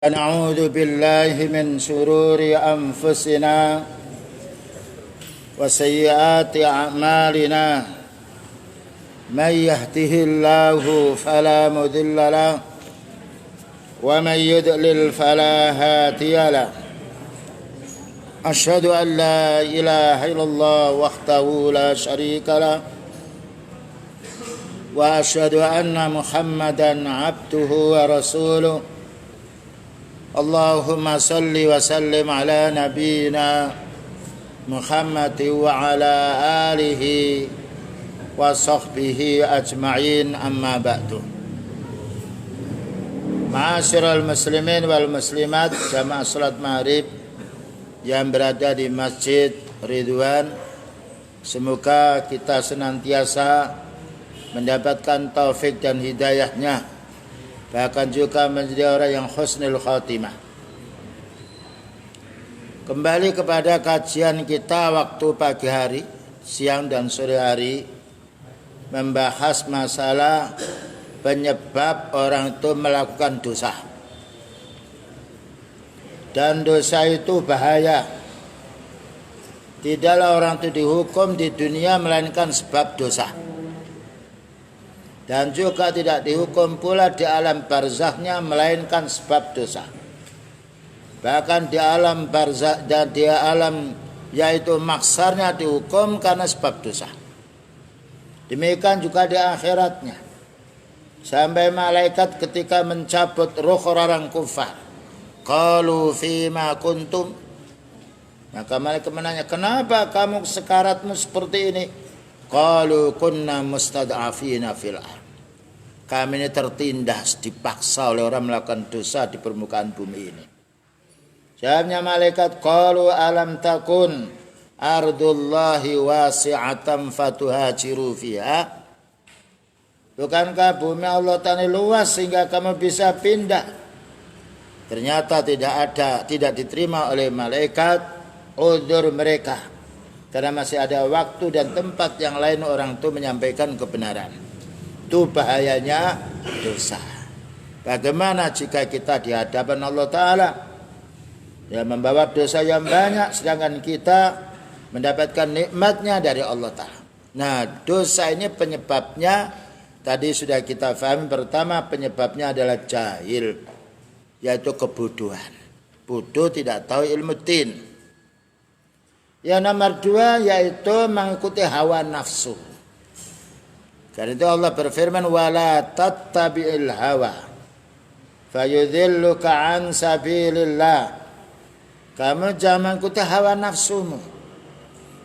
نعوذ بالله من شرور أنفسنا وسيئات أعمالنا من يهده الله فلا مضل له ومن يضلل فلا هادي له أشهد أن لا إله إلا الله وحده لا شريك له وأشهد أن محمدا عبده ورسوله اللهم صل وسلم على نبينا محمد وعلى آله وصحبه أجمعين أما بعد. Ma'asyiral muslimin wal muslimat, jamaah salat maghrib yang berada di Masjid Ridwan, semoga kita senantiasa mendapatkan taufik dan hidayahnya, bahkan juga menjadi orang yang husnul khatimah. Kembali kepada kajian kita waktu pagi hari, siang dan sore hari, membahas masalah penyebab orang itu melakukan dosa. Dan dosa itu bahaya. Tidaklah orang itu dihukum di dunia melainkan sebab dosa. Dan juga tidak dihukum pula di alam barzahnya melainkan sebab dosa. Bahkan di alam barzah dan di alam yaitu maksarnya dihukum karena sebab dosa. Demikian juga di akhiratnya. Sampai malaikat ketika mencabut ruh orang kufar, qalu fima kuntum, maka malaikat menanya, kenapa kamu sekaratmu seperti ini? Qalu kunna mustad'afina fil ardh. Kami ini tertindas, dipaksa oleh orang melakukan dosa di permukaan bumi ini. Jawabnya malaikat, qalu alam takun ardullahi wasi'atan fatuhajiru fiha. Bukankah bumi Allah Ta'ala luas sehingga kamu bisa pindah? Ternyata tidak diterima oleh malaikat udzur mereka, karena masih ada waktu dan tempat yang lain orang itu menyampaikan kebenaran. Itu bahayanya dosa. Bagaimana jika kita di hadapan Allah Ta'ala yang membawa dosa yang banyak, sedangkan kita mendapatkan nikmatnya dari Allah Ta'ala. Nah, dosa ini penyebabnya tadi sudah kita pahami. Pertama, penyebabnya adalah jahil, yaitu kebodohan. Bodoh, tidak tahu ilmu din. Yang nomor dua yaitu mengikuti hawa nafsu. Karena itu Allah berfirman, wala tattabi'il hawa fayudhilluka an sabilillah. Kamu jangan mengikuti hawa nafsumu,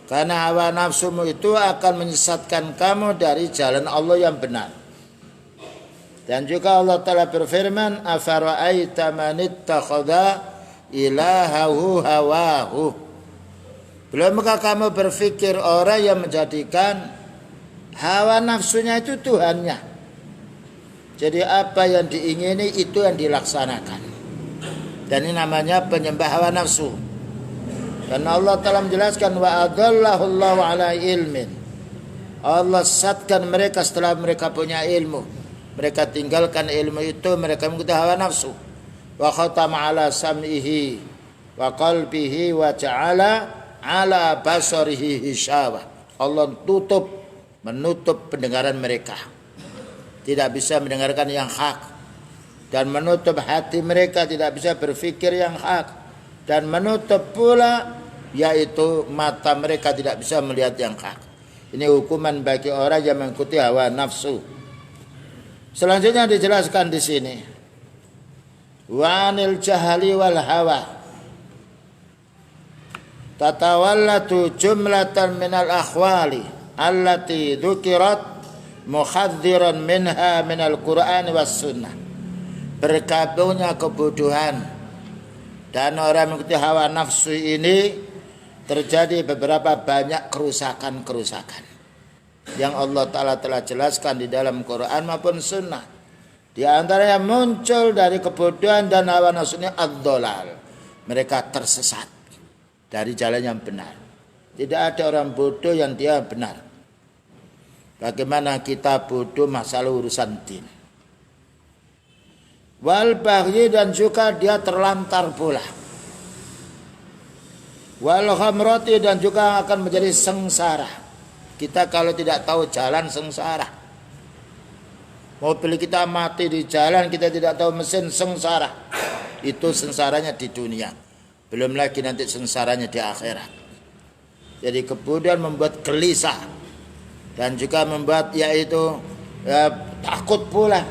karena hawa nafsumu itu akan menyesatkan kamu dari jalan Allah yang benar. Dan juga Allah Ta'ala berfirman, afara'aita man ittakhadha ilahahu hawahu. Belumkah kamu berpikir orang yang menjadikan hawa nafsunya itu Tuhannya? Jadi apa yang diingini itu yang dilaksanakan. Dan ini namanya penyembah hawa nafsu. Dan Allah telah menjelaskan, wa adallahu Allahu ala ilmin. Allah sesatkan mereka setelah mereka punya ilmu. Mereka tinggalkan ilmu itu, mereka mengikuti hawa nafsu. Wa khatama ala sam'ihi wa qalbihi wa ja'ala ala basarihi hishawa. Allah menutup pendengaran mereka, tidak bisa mendengarkan yang hak, dan menutup hati mereka, tidak bisa berpikir yang hak, dan menutup pula yaitu mata mereka, tidak bisa melihat yang hak. Ini hukuman bagi orang yang mengikuti hawa nafsu. Selanjutnya dijelaskan di sini, wa anil jahli wal hawa tatawallatu jumlatan minal akhwali allati dzukirat muhadziran minha minal Qur'an was sunnah. Bergabungnya kebodohan dan orang mengikuti hawa nafsu ini, terjadi beberapa banyak kerusakan-kerusakan yang Allah Ta'ala telah jelaskan di dalam Quran maupun sunnah. Di antaranya muncul dari kebodohan dan hawa nafsu ini ad-dhalal. Mereka tersesat dari jalan yang benar. Tidak ada orang bodoh yang dia benar. Bagaimana kita bodoh masalah urusan din. wal baghi, dan juga dia terlantar pula, wal khamrati, dan juga akan menjadi sengsara. Kita kalau tidak tahu jalan sengsara. Mobil kita mati di jalan, kita tidak tahu mesin, sengsara. Itu sengsaranya di dunia. Belum lagi nanti sengsaranya di akhirat. Jadi kemudian membuat gelisah dan juga membuat yaitu takut pula.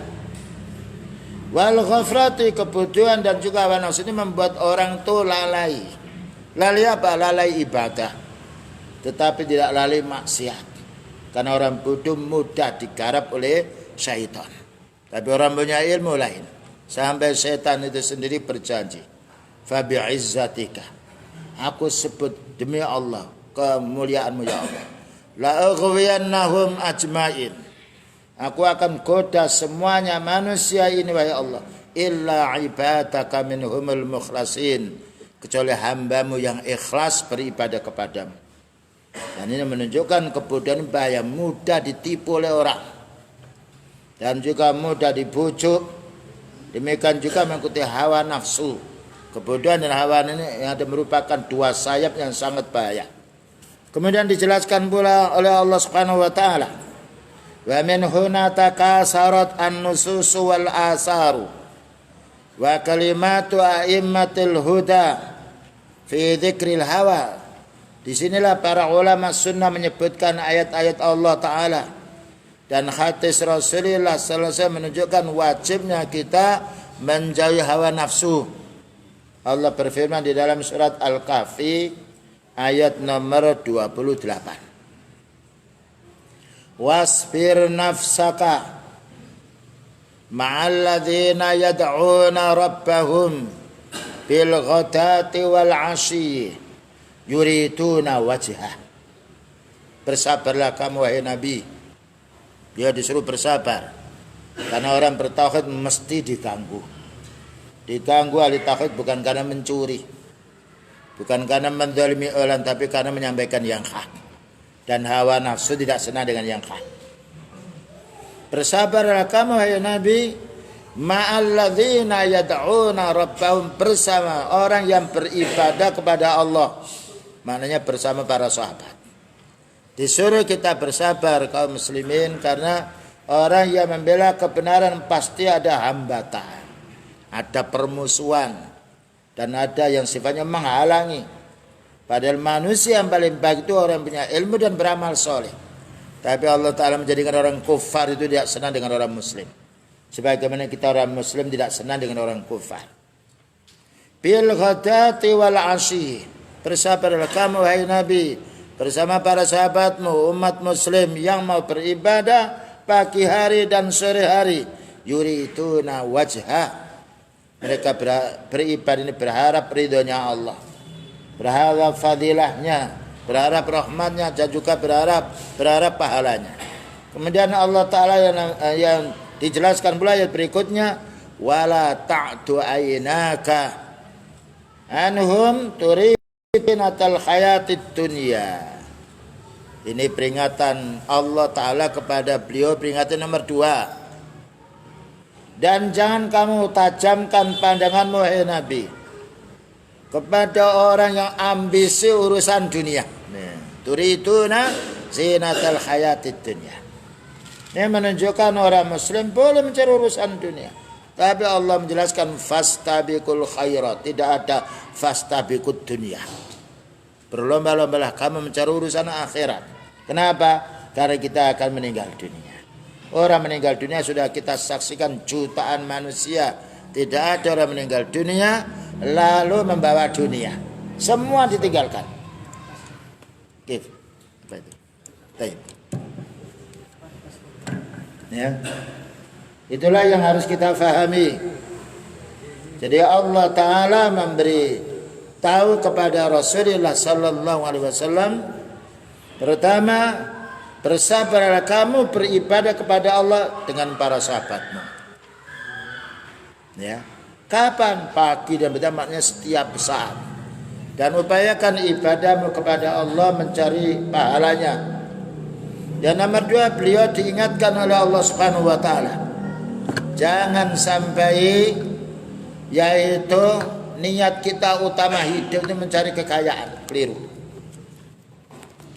Wal ghafrati, kebodohan dan juga hawa nafsu ini membuat orang itu lalai. Lalai apa? Lalai ibadah, tetapi tidak lalai maksiat. Karena orang bodoh mudah digarap oleh syaitan. Tapi orang punya ilmu lain. Sampai setan itu sendiri berjanji, fa bi'izzatika, aku sebut demi Allah, kemuliaanmu ya Allah, la aghwiyannahum ajmain, aku akan goda semuanya manusia ini wahai Allah, illa ibadaka minhumul mukhlasin, kecuali hambamu yang ikhlas beribadah kepadamu. Dan ini menunjukkan kebodohan bahaya, mudah ditipu oleh orang dan juga mudah dibujuk. Demikian juga mengikuti hawa nafsu. Kebodohan dan hawa ini yang merupakan dua sayap yang sangat bahaya. Kemudian dijelaskan pula oleh Allah Subhanahu wa taala, wa min huna takasarat an-nusus wal asaru wa kalimatu a'immatil huda fi dzikril hawa. Disinilah para ulama sunnah menyebutkan ayat-ayat Allah taala dan hadis Rasulullah sallallahu alaihi wasallam menunjukkan wajibnya kita menjauhi hawa nafsu. Allah berfirman di dalam surat Al-Kahfi ayat nomor 28. Wasbir nafsaka ma'alladzina yad'una rabbahum bil ghadati wal 'ashyi yuriduna wajhah. Bersabarlah kamu wahai Nabi. Dia disuruh bersabar. Karena orang bertauhid mesti diganggu. Diganggu ahli tauhid bukan karena mencuri, bukan karena menzalimi orang, tapi karena menyampaikan yang hak. Dan hawa nafsu tidak senang dengan yang hak. Bersabarlah kamu hai Nabi, ma'alladzina yad'una rabbahum, bersama orang yang beribadah kepada Allah. Maknanya bersama para sahabat. Disuruh kita bersabar kaum muslimin, karena orang yang membela kebenaran pasti ada hambatan, ada permusuhan, dan ada yang sifatnya menghalangi. Padahal manusia yang paling baik itu orang yang punya ilmu dan beramal soleh. Tapi Allah Ta'ala menjadikan orang kufar itu tidak senang dengan orang muslim, sebagaimana kita orang muslim tidak senang dengan orang kufar. Bil ghadati wal 'ashyi, bersabarlah kamu wahai Nabi bersama para sahabatmu umat muslim yang mau beribadah pagi hari dan sore hari. Yuriduna wajhah, mereka beribadah ini berharap ridhonya Allah, berharap fadilahnya, berharap rahmatnya, dan juga berharap pahalanya. Kemudian Allah Ta'ala yang dijelaskan pula ayat berikutnya, wala ta'du aynaka anhum turinatal hayatid dunya. Ini peringatan Allah Ta'ala kepada beliau, peringatan nomor 2. Dan jangan kamu tajamkan pandanganmu hai Nabi kepada orang yang ambisi urusan dunia. Turiduna zinatal hayatid dunya. Ini menunjukkan orang muslim boleh mencari urusan dunia. Tapi Allah menjelaskan fastabiqul khairat, tidak ada fastabiqud dunya. Berlomba-lombalah kamu mencari urusan akhirat. Kenapa? Karena kita akan meninggal dunia. Orang meninggal dunia sudah kita saksikan jutaan manusia. Tidak ada orang meninggal dunia lalu membawa dunia. Semua ditinggalkan. Oke. Apa itu? Baik. Ya. Itulah yang harus kita fahami. Jadi Allah Ta'ala memberi tahu kepada Rasulullah Sallallahu Alaihi Wasallam, pertama, bersabarlah kamu beribadah kepada Allah dengan para sahabatmu. Ya, kapan? Pagi dan petang, maknanya setiap saat. Dan upayakan ibadahmu kepada Allah mencari pahalanya. Dan nomor 2, beliau diingatkan oleh Allah Subhanahu Wa Taala jangan sampai yaitu niat kita utama hidup itu mencari kekayaan, keliru.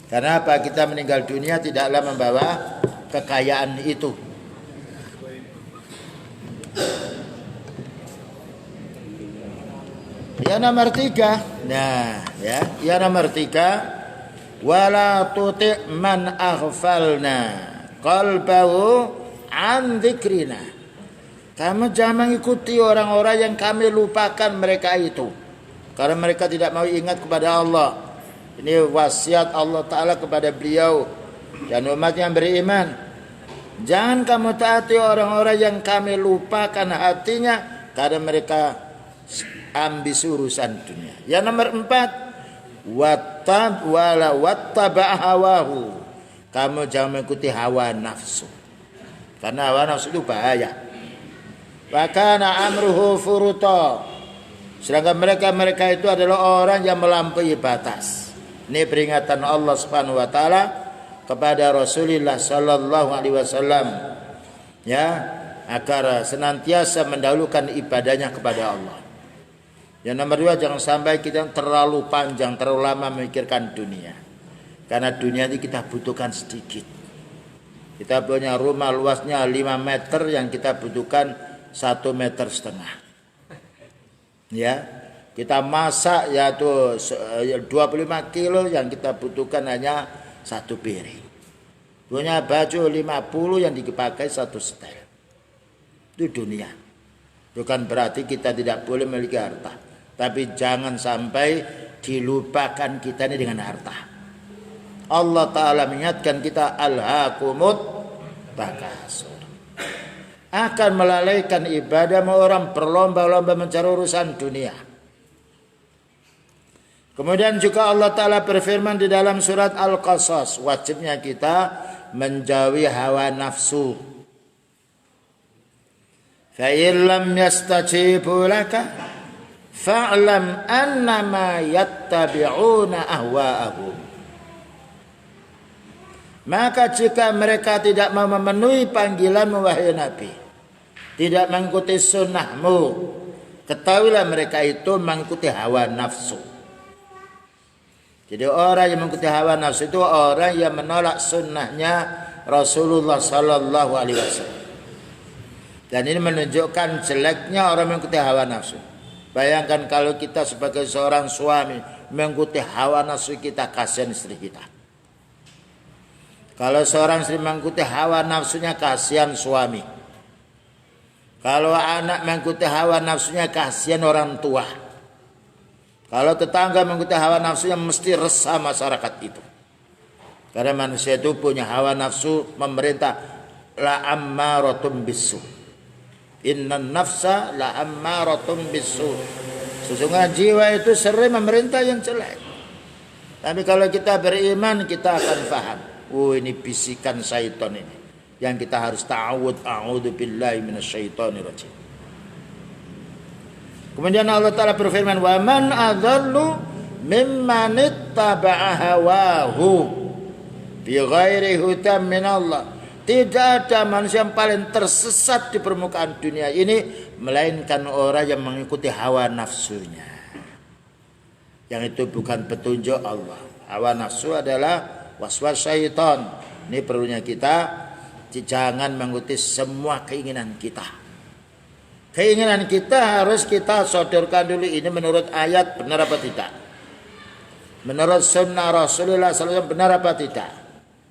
Karena apa? Kita meninggal dunia tidaklah membawa kekayaan itu. Yang nomor 3, nah ya, yang nomor 3, wala tuti' man aghfalna qalbahu an dzikrina. Kamu jangan mengikuti orang-orang yang kami lupakan mereka itu, karena mereka tidak mau ingat kepada Allah. Ini wasiat Allah Ta'ala kepada beliau dan umat yang beriman. Jangan kamu taati orang-orang yang kami lupakan hatinya, karena mereka ambis urusan dunia. Yang nomor 4, wattaba' hawahu. Kamu jangan mengikuti hawa nafsu, karena hawa nafsu itu bahaya. Wa kana amruhu furuta. Sedangkan mereka itu adalah orang yang melampaui batas. Ini peringatan Allah Subhanahu wa taala kepada Rasulullah sallallahu alaihi wasallam, ya, agar senantiasa mendahulukan ibadahnya kepada Allah. Yang nomor 2, jangan sampai kita terlalu panjang, terlalu lama memikirkan dunia. Karena dunia ini kita butuhkan sedikit. Kita punya rumah luasnya 5 meter, yang kita butuhkan 1,5 meter. Ya, kita masak yaitu 25 kilo, yang kita butuhkan hanya 1 piring. Punya baju 50 yang dipakai 1 setel. Itu dunia. Bukan berarti kita tidak boleh memiliki harta, tapi jangan sampai dilupakan kita ini dengan harta. Allah Ta'ala mengingatkan kita, alhaakumut takasur. Akan melalaikan ibadah, orang berlomba-lomba mencari urusan dunia. Kemudian juga Allah Ta'ala berfirman di dalam surat Al-Qasas, wajibnya kita menjauhi hawa nafsu. Fa in lam yastajibu laka fa'lam annama yattabi'una ahwa'ahum. Maka jika mereka tidak mau memenuhi panggilanmu wahai Nabi, tidak mengikuti sunnahmu, ketahuilah mereka itu mengikuti hawa nafsu. Jadi orang yang mengikuti hawa nafsu itu orang yang menolak sunnahnya Rasulullah Sallallahu Alaihi Wasallam. Dan ini menunjukkan jeleknya orang mengikuti hawa nafsu. Bayangkan kalau kita sebagai seorang suami mengikuti hawa nafsu kita, kasihan istri kita. Kalau seorang istri mengikuti hawa nafsunya, kasihan suami. Kalau anak mengikuti hawa nafsunya, kasihan orang tua. Kalau tetangga mengikuti hawa nafsunya, mesti resah masyarakat itu. Karena manusia itu punya hawa nafsu memerintah. La ammaratum bisu. Innan nafsa la ammaratum bisu. Sesungguhnya jiwa itu sering memerintah yang jelek. Tapi kalau kita beriman, kita akan paham. Oh, ini bisikan syaitan ini, yang kita harus a'udzu billahi minasyaitonir rajim. Kemudian Allah Ta'ala berfirman, wa man adallu mimman ittaba'a hawahu bi ghairi hudan min Allah. Tidak ada manusia yang paling tersesat di permukaan dunia ini melainkan orang yang mengikuti hawa nafsunya, yang itu bukan petunjuk Allah. Hawa nafsu adalah waswas syaitan. Ini perlunya kita jangan mengikuti semua keinginan kita. Keinginan kita harus kita sodorkan dulu, ini menurut ayat benar apa tidak, menurut sunnah Rasulullah SAW benar apa tidak.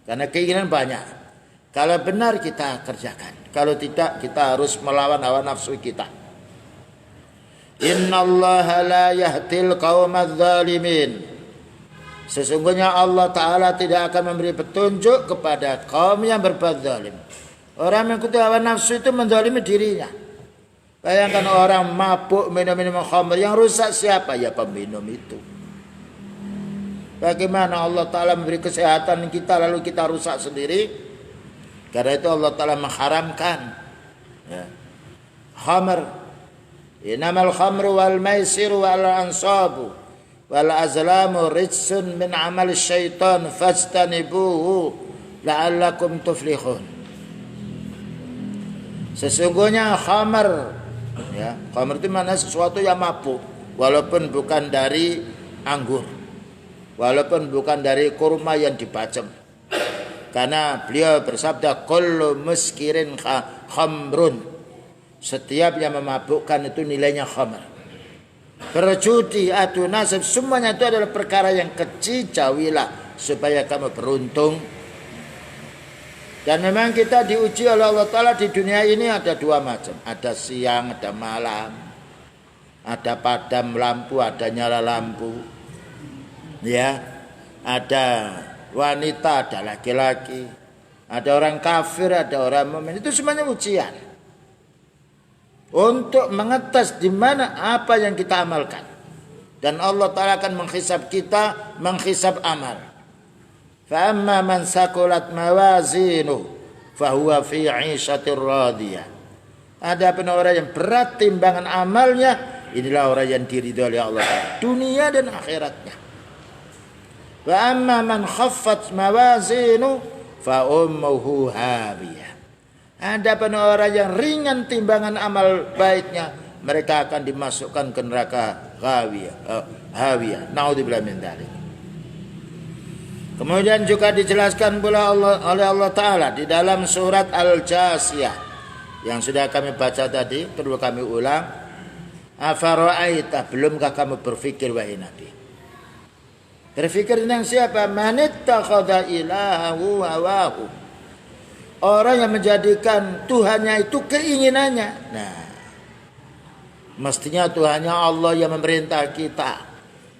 Karena keinginan banyak. Kalau benar kita kerjakan, kalau tidak kita harus melawan hawa nafsu kita. Innallaha la yahdil qaumadz zalimin. Sesungguhnya Allah Ta'ala tidak akan memberi petunjuk kepada kaum yang berbuat zalim. Orang yang mengikuti hawa nafsu itu menzalimi dirinya. Bayangkan orang mabuk minum khamr, yang rusak siapa? Ya peminum itu. Bagaimana Allah Ta'ala memberi kesehatan kita lalu kita rusak sendiri? Karena itu Allah Ta'ala mengharamkan, ya, khamr. Innamal khamru wal maisiru wal ansabu wal azlamu rijsun min amal syaitan fajtanibuhu la'allakum tuflihun. Sesungguhnya khamar, ya, khamar itu mana sesuatu yang mabuk, walaupun bukan dari anggur, walaupun bukan dari kurma yang dibacem. Karena beliau bersabda, kullu muskirin khamrun, setiap yang memabukkan itu nilainya khamar. Berjudi, adu nasib, semuanya itu adalah perkara yang kecil, jauhilah supaya kamu beruntung. Dan memang kita diuji oleh Allah Ta'ala di dunia ini ada dua macam. Ada siang, ada malam. Ada padam lampu, ada nyala lampu. Ya, ada wanita, ada laki-laki. Ada orang kafir, ada orang mukmin. Itu semuanya ujian. Untuk mengetes di mana apa yang kita amalkan. Dan Allah Ta'ala akan menghisab kita, menghisab amal. Fa'amma man sakulat mawazinuh fahuwa fi 'ishatir radiyah. Adapun orang yang berat timbangan amalnya, inilah orang yang diridhoi oleh Allah Ta'ala dunia dan akhiratnya. Wa amma man khaffat mawazinu fa ummuhu hawiyah. Adapun orang yang ringan timbangan amal baiknya, mereka akan dimasukkan ke neraka hawiyah. Naudzubillah min dzalik. Kemudian juga dijelaskan pula oleh Allah Ta'ala di dalam surat Al-Jasiyah yang sudah kami baca tadi, perlu kami ulang. Afara'aita, belumkah kamu berfikir wahai Nabi? Berfikir tentang siapa? Manittakhadha ilahahu hawahu, orang yang menjadikan Tuhannya itu keinginannya. Nah, mestinya Tuhannya Allah yang memerintah kita,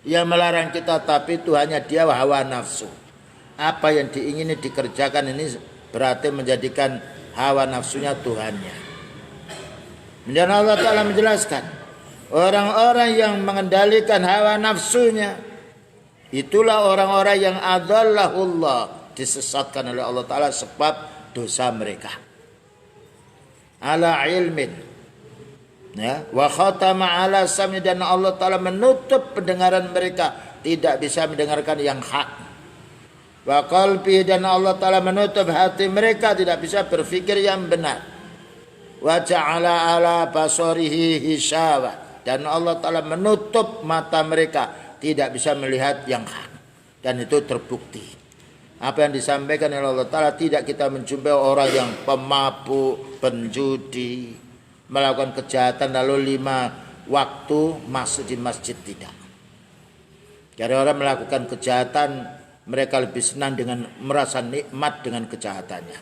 yang melarang kita, tapi Tuhannya dia hawa nafsu. Apa yang diingini dikerjakan ini berarti menjadikan hawa nafsunya Tuhannya. Kemudian Allah Ta'ala menjelaskan, orang-orang yang mengendalikan hawa nafsunya, itulah orang-orang yang adallahullah, disesatkan oleh Allah Ta'ala sebab dosa mereka. Ala ilmin, ya, wa khatama ala sami, dan Allah Ta'ala menutup pendengaran mereka, tidak bisa mendengarkan yang hak. Wa qalbi, dan Allah Ta'ala menutup hati mereka, tidak bisa berfikir yang benar. Wa ja'ala ala basarihi hishawa, dan Allah Ta'ala menutup mata mereka, tidak bisa melihat yang hak. Dan itu terbukti. Apa yang disampaikan oleh Allah Ta'ala, tidak kita menjumpai orang yang pemabuk, penjudi, melakukan kejahatan lalu 5 waktu masuk di masjid, tidak. Karena orang melakukan kejahatan, mereka lebih senang dengan merasa nikmat dengan kejahatannya.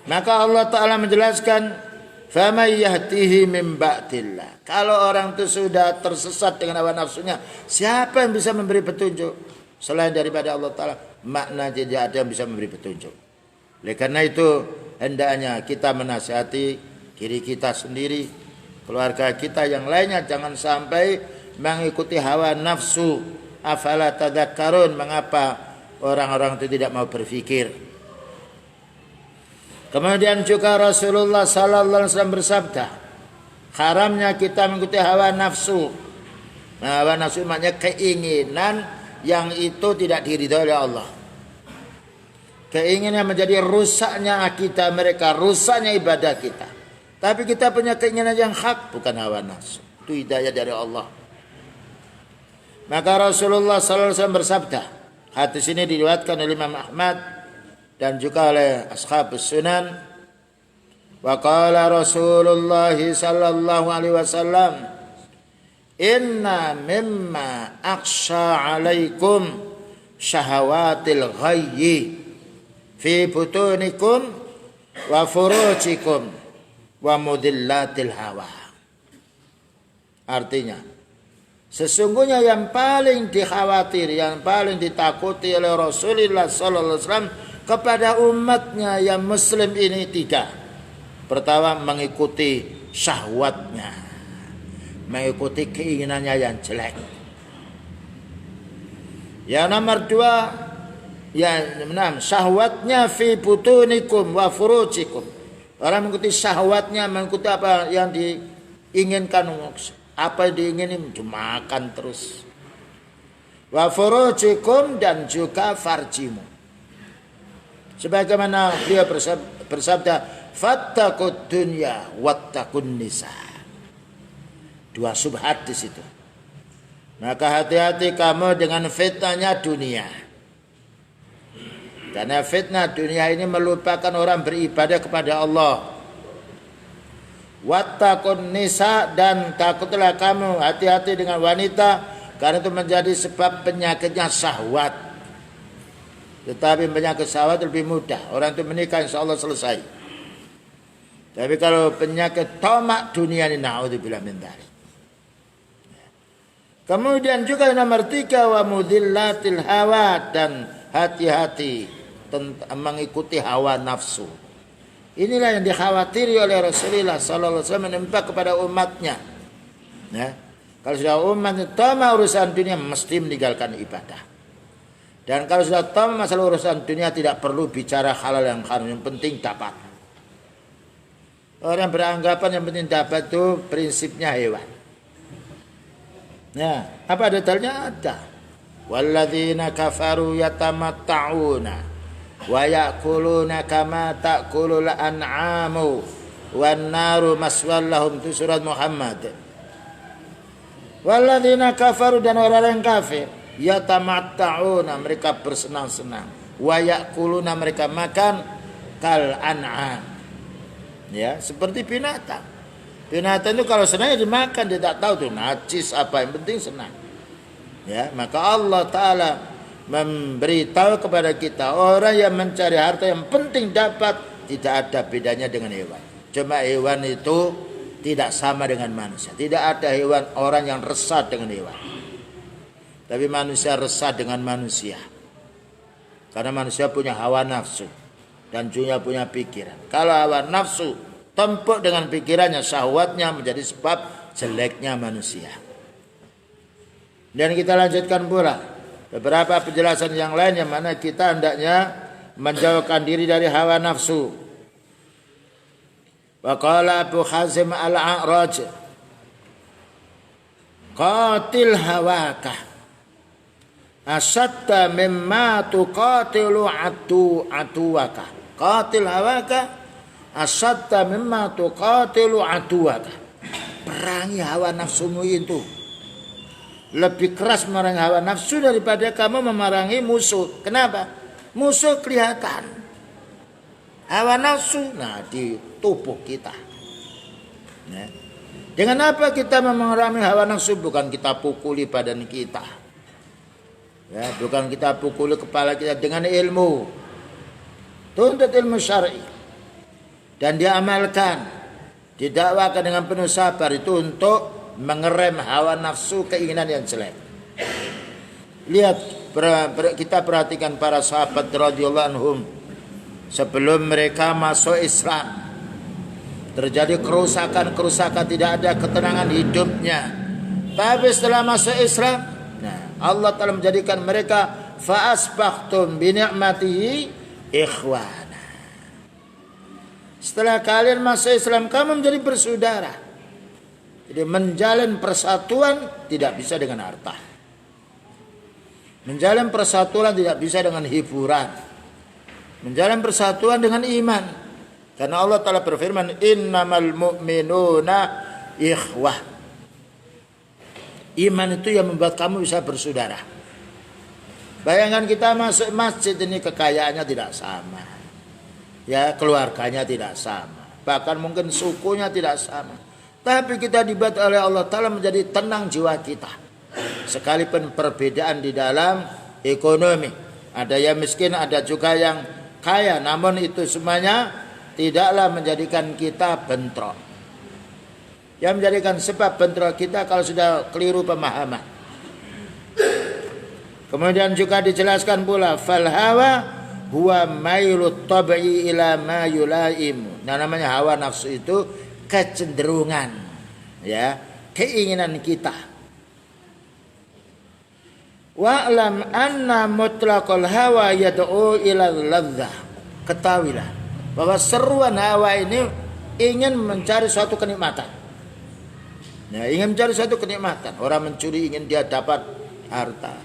Maka Allah Ta'ala menjelaskan, faman yahdihi min ba'dillah, kalau orang itu sudah tersesat dengan hawa nafsunya, siapa yang bisa memberi petunjuk selain daripada Allah Ta'ala? Makna tidak ada yang bisa memberi petunjuk. Oleh karena itu hendaknya kita menasihati diri kita sendiri, keluarga kita yang lainnya, jangan sampai mengikuti hawa nafsu. Afala tadakkarun, mengapa orang-orang itu tidak mau berfikir. Kemudian juga Rasulullah sallallahu alaihi wasallam bersabda, haramnya kita mengikuti hawa nafsu. Nah, hawa nafsu maknanya keinginan yang itu tidak diridhoi oleh Allah. Keinginan menjadi rusaknya akidah mereka, rusaknya ibadah kita. Tapi kita punya keinginan yang hak, bukan hawa nafsu. Itu hidayah dari Allah. Maka Rasulullah SAW bersabda, hadis ini diriwayatkan oleh Imam Ahmad dan juga oleh Ashabus Sunan. Wa qala Rasulullah sallallahu alaihi wasallam, inna mimma akhsha alaikum syahawatil ghayyi fi butunikum wa furujikum wa mudillatil hawa. Artinya, sesungguhnya yang paling dikhawatir, yang paling ditakuti oleh Rasulullah sallallahu alaihi wasallam kepada umatnya yang muslim ini tiga. Pertama, mengikuti syahwatnya, mengikuti keinginannya yang jelek. Yang nomor dua, yang enam, syahwatnya fi butunikum wa furujikum. Orang mengikuti syahwatnya, mengikuti apa yang diinginkan, apa yang diingini dimakan terus. Wa furujikum, dan juga farjimu. Sebagaimana beliau bersabda, fattaqud dunya wattaqun nisa. Dua subhat di situ. Maka hati-hati kamu dengan fitnahnya dunia. Karena fitnah dunia ini melupakan orang beribadah kepada Allah. Wattaqun nisa, dan takutlah kamu, hati-hati dengan wanita, karena itu menjadi sebab penyakitnya syahwat. Tetapi penyakit syahwat lebih mudah, orang itu menikah insya Allah selesai. Tapi kalau penyakit tamak dunia ini, na'udzubillah min dzalik. Kemudian juga nomor 3, wa mudhillatil hawa, dan hati-hati mengikuti hawa nafsu. Inilah yang dikhawatiri oleh Rasulullah sallallahu alaihi wasallam menimpa kepada umatnya. Ya. Kalau sudah umatnya tamak urusan dunia, mesti meninggalkan ibadah. Dan kalau sudah tamak masalah urusan dunia, tidak perlu bicara halal yang haram, yang penting dapat. Orang beranggapan yang penting dapat itu prinsipnya hewan. Nah, apa detailnya? Ada. Walladzina kafaru yatamatta'una wa ya'kuluna kama ta'kulul an'amu wan naru maswal lahum, itu surat Muhammad. Walladzina kafaru, dan orang yang kafir, yatamatta'una, mereka bersenang-senang, wa ya'kuluna, mereka makan, kal an'am, ya, seperti binatang. Binatang itu kalau senang ya dimakan, dia tak tahu tuh najis apa, yang penting senang. Ya, maka Allah Ta'ala memberitahu kepada kita, orang yang mencari harta yang penting dapat, tidak ada bedanya dengan hewan. Cuma hewan itu tidak sama dengan manusia. Tidak ada hewan orang yang resah dengan hewan. Tapi manusia resah dengan manusia. Karena manusia punya hawa nafsu dan juga punya pikiran. Kalau hawa nafsu tempuk dengan pikirannya, syahwatnya, menjadi sebab jeleknya manusia. Dan kita lanjutkan pula beberapa penjelasan yang lain yang mana kita hendaknya menjauhkan diri dari hawa nafsu. Wa qala Abu Hazim al-A'raj, qatil hawaka asatta mimma tuqatilu atuwaka. Qatil hawaka asatta mimma tuqatilu atuwaka. Perangi hawa nafsumu itu. Lebih keras memerangi hawa nafsu daripada kamu memerangi musuh. Kenapa? Musuh kelihatan. Hawa nafsu, nah, di tubuh kita. Ya. Dengan apa kita memerangi hawa nafsu? Bukan kita pukuli badan kita. Ya, bukan kita pukuli kepala kita, dengan ilmu. Tuntut ilmu syar'i. Dan diamalkan. Didakwakan dengan penuh sabar, itu untuk mengerem hawa nafsu, keinginan yang jelek. Lihat, kita perhatikan para sahabat radhiyallahu anhum sebelum mereka masuk Islam, terjadi kerusakan, tidak ada ketenangan hidupnya. Tapi setelah masuk Islam, nah, Allah telah menjadikan mereka fa asbahtum bi ni'matihi ikhwana. Setelah kalian masuk Islam, kamu menjadi bersaudara. Jadi menjalin persatuan tidak bisa dengan harta. Menjalin persatuan tidak bisa dengan hiburan. Menjalin persatuan dengan iman. Karena Allah Ta'ala berfirman, innamal mu'minuna ikhwah. Iman itu yang membuat kamu bisa bersaudara. Bayangkan kita masuk masjid ini, kekayaannya tidak sama. Ya, keluarganya tidak sama. Bahkan mungkin sukunya tidak sama. Tapi kita dibuat oleh Allah Ta'ala menjadi tenang jiwa kita. Sekalipun perbedaan di dalam ekonomi. Ada yang miskin, ada juga yang kaya. Namun itu semuanya tidaklah menjadikan kita bentrok. Yang menjadikan sebab bentrok kita kalau sudah keliru pemahaman. Kemudian juga dijelaskan pula, fal hawa huwa mailut tabi'i ila ma yulaimu. Nah, namanya hawa nafsu itu kecenderungan, ya, keinginan kita. Wa'lam anna mutlaqal hawa yad'u ila ladzah. Ketahuilah bahwa seruan hawa ini ingin mencari suatu kenikmatan. Ya, ingin mencari suatu kenikmatan. Orang mencuri ingin dia dapat harta.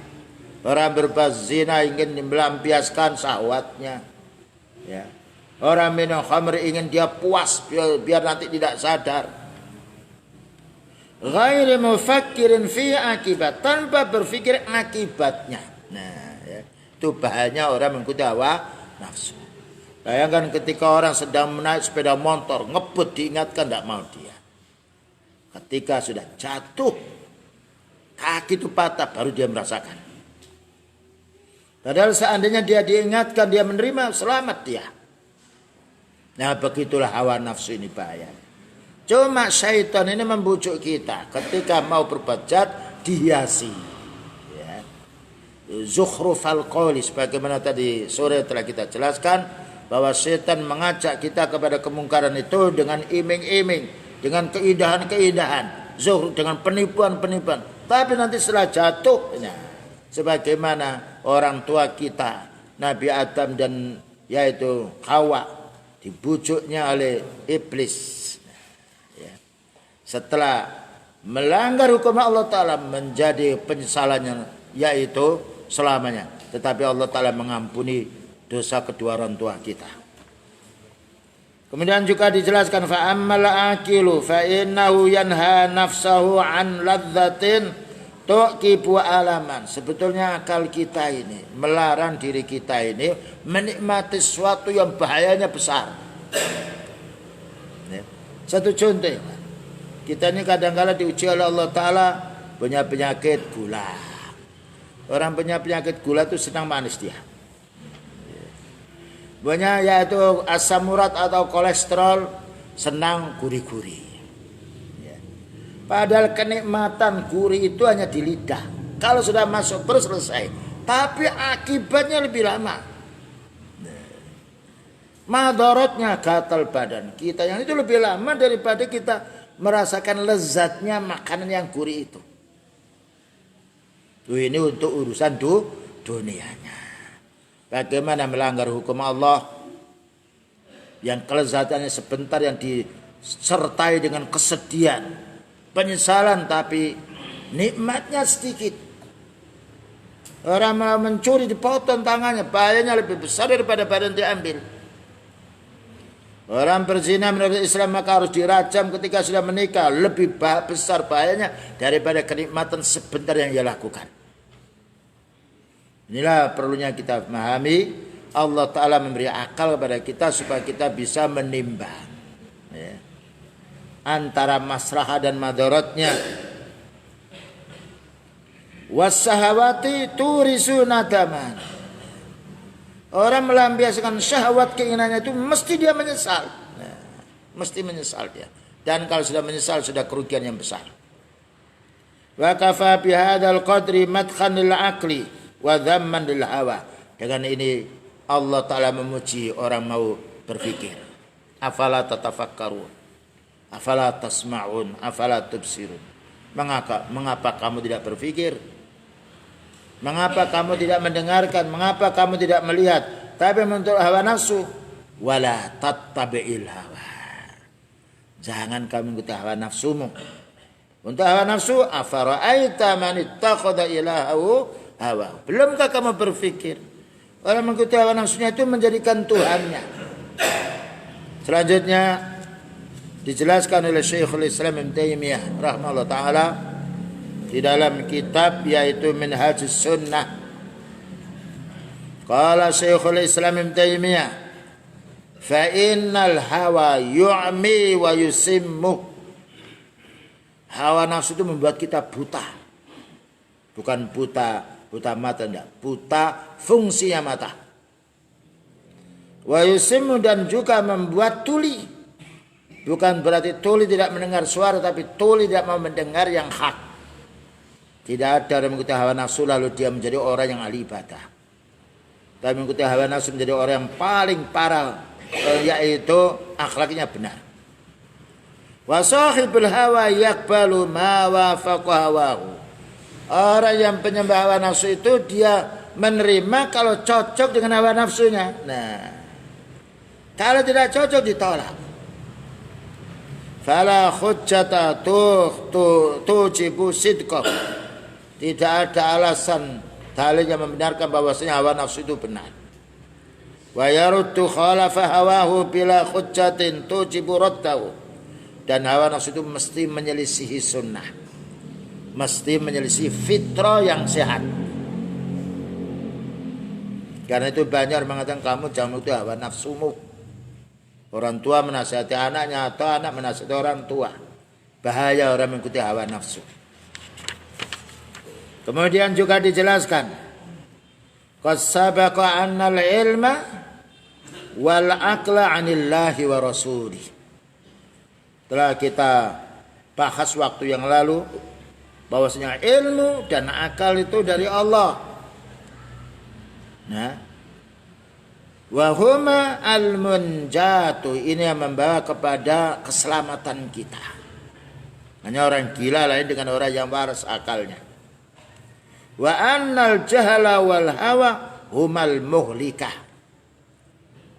Orang berbuat zina ingin melampiaskan syahwatnya. Ya. Orang minum khamr ingin dia puas biar nanti tidak sadar. Ghairi mufakkirin fi akibat, tanpa berpikir akibatnya. Nah, ya. Itu bahayanya orang mengikuti hawa nafsu. Bayangkan ketika orang sedang menaik sepeda motor, ngebut diingatkan tidak mau dia. Ketika sudah jatuh, kaki itu patah, baru dia merasakan. Padahal seandainya dia diingatkan, dia menerima, selamat dia. Nah, begitulah hawa nafsu ini bahaya. Cuma syaitan ini membujuk kita ketika mau berbuat jahat, dihiasi. Ya. Zukhrufal qawli, sebagaimana tadi sore telah kita jelaskan, bahwa syaitan mengajak kita kepada kemungkaran itu dengan iming-iming, dengan keindahan-keindahan, zuhur, dengan penipuan-penipuan. Tapi nanti setelah jatuh, nah, sebagaimana orang tua kita, Nabi Adam dan yaitu Hawa, dibujuknya oleh iblis. Ya. Setelah melanggar hukum Allah Ta'ala, menjadi penyesalannya yaitu selamanya. Tetapi Allah Ta'ala mengampuni dosa kedua orang tua kita. Kemudian juga dijelaskan fa ammal aqilu fa innahu yanha nafsahu an ladzatin tuqibu alaman. Sebetulnya akal kita ini melarang diri kita ini menikmati sesuatu yang bahayanya besar. Satu contoh, kita ini kadang-kala diuji oleh Allah Ta'ala punya penyakit gula. Orang punya penyakit gula itu senang manis dia. Banyak yaitu asam urat atau kolesterol, senang gurih-gurih. Ya. Padahal kenikmatan gurih itu hanya di lidah. Kalau sudah masuk perut selesai. Tapi akibatnya lebih lama. Madaratnya gatal badan kita yang itu lebih lama daripada kita merasakan lezatnya makanan yang gurih itu. Ini untuk urusan dunianya. Bagaimana melanggar hukum Allah yang kelezatannya sebentar, yang disertai dengan kesedihan, penyesalan, tapi nikmatnya sedikit. Orang mau mencuri dipotong tangannya, bahayanya lebih besar daripada badan diambil. Orang berzina menurut Islam maka harus dirajam ketika sudah menikah, lebih besar bahayanya daripada kenikmatan sebentar yang dia lakukan. Inilah perlunya kita memahami. Allah Ta'ala memberi akal kepada kita supaya kita bisa menimbang ya, antara maslahah dan madaratnya. Wassahawati turisu nadaman. Orang melampiaskan syahwat keinginannya itu mesti dia menyesal. Nah, mesti menyesal dia. Dan kalau sudah menyesal sudah kerugian yang besar. Wa kafa bihadzal qadri madkhan lil aqli wa dhamman lil hawa. Dengan ini Allah Ta'ala memuji orang mau berpikir. Afala tatafakkarun, afala tasma'un, afala tubsirun. Mengapa kamu tidak berpikir? Mengapa kamu tidak mendengarkan? Mengapa kamu tidak melihat? Tapi menurut hawa nafsu. Wala tattabi'il hawa. Jangan kamu ikuti hawa nafsumu. Untuk hawa nafsu, afara'aita man ittakhadha ilahahu hawa. Belumkah kamu berpikir orang mengikuti hawa nafsunya itu menjadikan Tuhannya? Selanjutnya dijelaskan oleh Syekhul Islam Ibnu Taimiyah rahimahullah taala di dalam kitab yaitu Minhajus Sunnah. Qala Syekhul Islam Ibnu Taimiyah, fa innal hawa yu'mi wa yusimmu. Hawa nafsu itu membuat kita buta. Bukan buta mata, enggak. Buta fungsinya mata. Wa yusimmu, dan juga membuat tuli. Bukan berarti tuli tidak mendengar suara, tapi tuli tidak mau mendengar yang hak. Tidak ada orang mengikuti hawa nafsu lalu dia menjadi orang yang ahli ibadah. Tapi mengikuti hawa nafsu menjadi orang yang paling parah, yaitu akhlaknya benar. Wa sahibul hawa yaqbalu ma wafaqa hawahu. Orang yang penyembah hawa nafsu itu dia menerima kalau cocok dengan hawa nafsunya. Nah, kalau tidak cocok ditolak. Fala hujjata tujibu sidqah. Tidak ada alasan dalil yang membenarkan bahwasanya hawa nafsu itu benar. wa yaruddu khalafa hawahu bila hujjatin tujibu raddahu. Dan hawa nafsu itu mesti menyelisihi sunnah, mesti menyelisihi fitrah yang sehat. Karena itu banyak orang mengatakan kamu jangan itu hawa nafsumu. Orang tua menasihati anaknya atau anak menasihati orang tua. Bahaya orang mengikuti hawa nafsu. Kemudian juga dijelaskan qad sabaqa annal ilma wal aqla 'anillahi wa rasuli. Telah kita bahas waktu yang lalu bahwasanya ilmu dan akal itu dari Allah. Nah, wa huma al-munjatu, ini yang membawa kepada keselamatan kita. Hanya orang gila lain dengan orang yang waras akalnya. Wa annal jahala wal hawa humal muhlikah.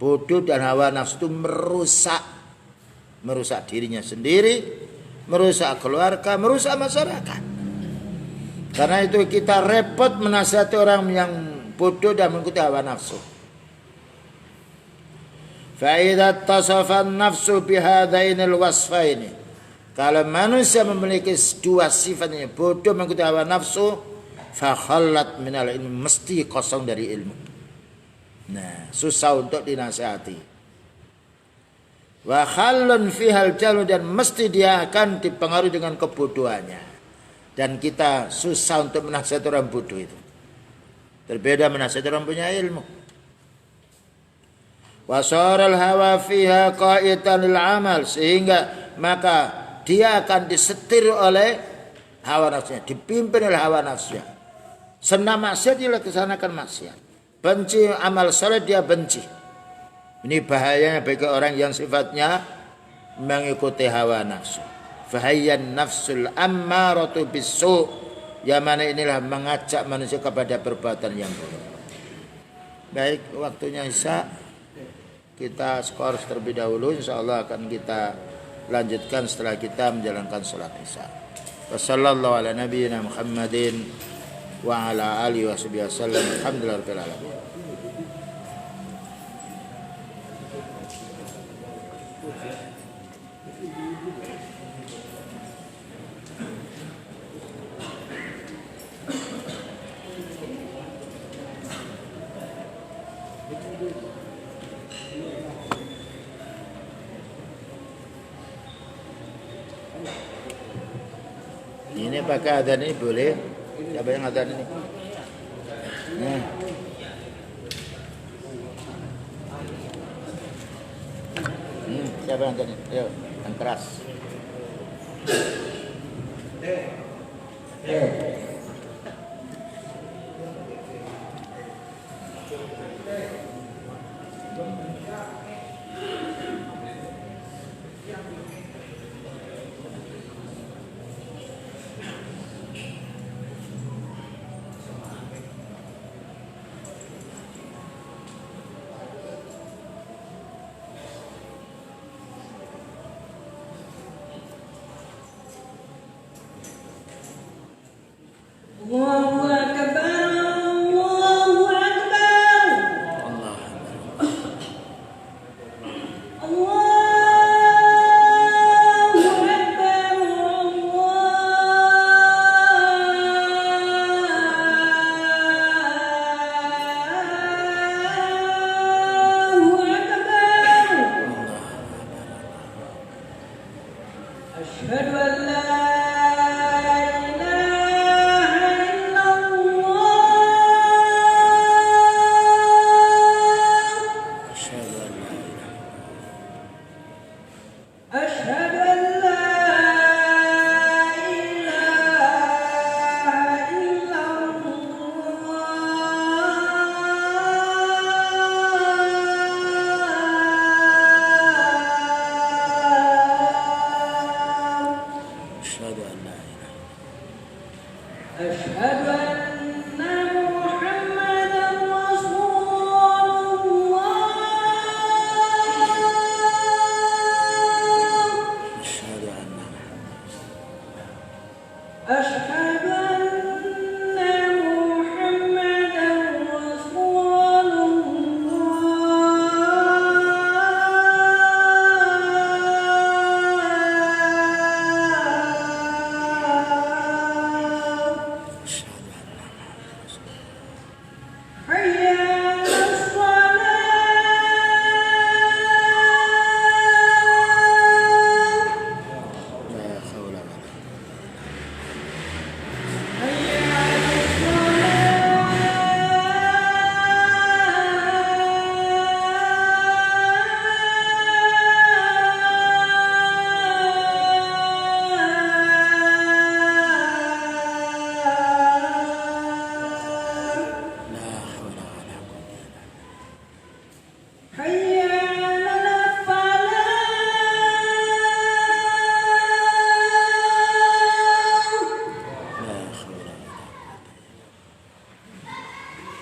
Bodoh dan hawa nafsu itu merusak dirinya sendiri, merusak keluarga, merusak masyarakat. Karena itu kita repot menasihati orang yang bodoh dan mengikuti hawa nafsu. Fa idza tasafa an-nafsu bihadainil wasfaini. Kalau manusia memiliki dua sifatnya, bodoh mengikuti hawa nafsu, fa khallat minal ilmi, mesti kosong dari ilmu. Nah, susah untuk dinasihati. Wa khallun fihal jalu, dan mesti dia akan dipengaruhi dengan kebodohannya. Dan kita susah untuk menasihati orang bodoh itu. Berbeda menasihati orang punya ilmu. Wa saral hawa fiha qa'itan lil amal, sehingga maka dia akan disetir oleh hawa nafsunya, dipimpin oleh hawa nafsunya. Senang maksiat dia laksanakan maksiat. Benci amal saleh dia benci. Ini bahayanya bagi orang yang sifatnya mengikuti hawa nafsu. Fahayyan nafsul ammaratu bisu', yang mana inilah mengajak manusia kepada perbuatan yang buruk. Baik, waktunya Isya. Kita skor terlebih dahulu, insyaallah akan kita lanjutkan setelah kita menjalankan salat Isya. Wassallallahu ala nabiyyina Muhammadin wa ala alihi wasallam. Alhamdulillahirabbil alamin. Ini pakai adzan ini boleh? Siapa yang adzan ini? Nah. Siapa yang adzan ini? Ayo, yang keras. Allahu Akbar, Allahu Akbar. Allahu Akbar, Allahu Akbar. Asyhadu an la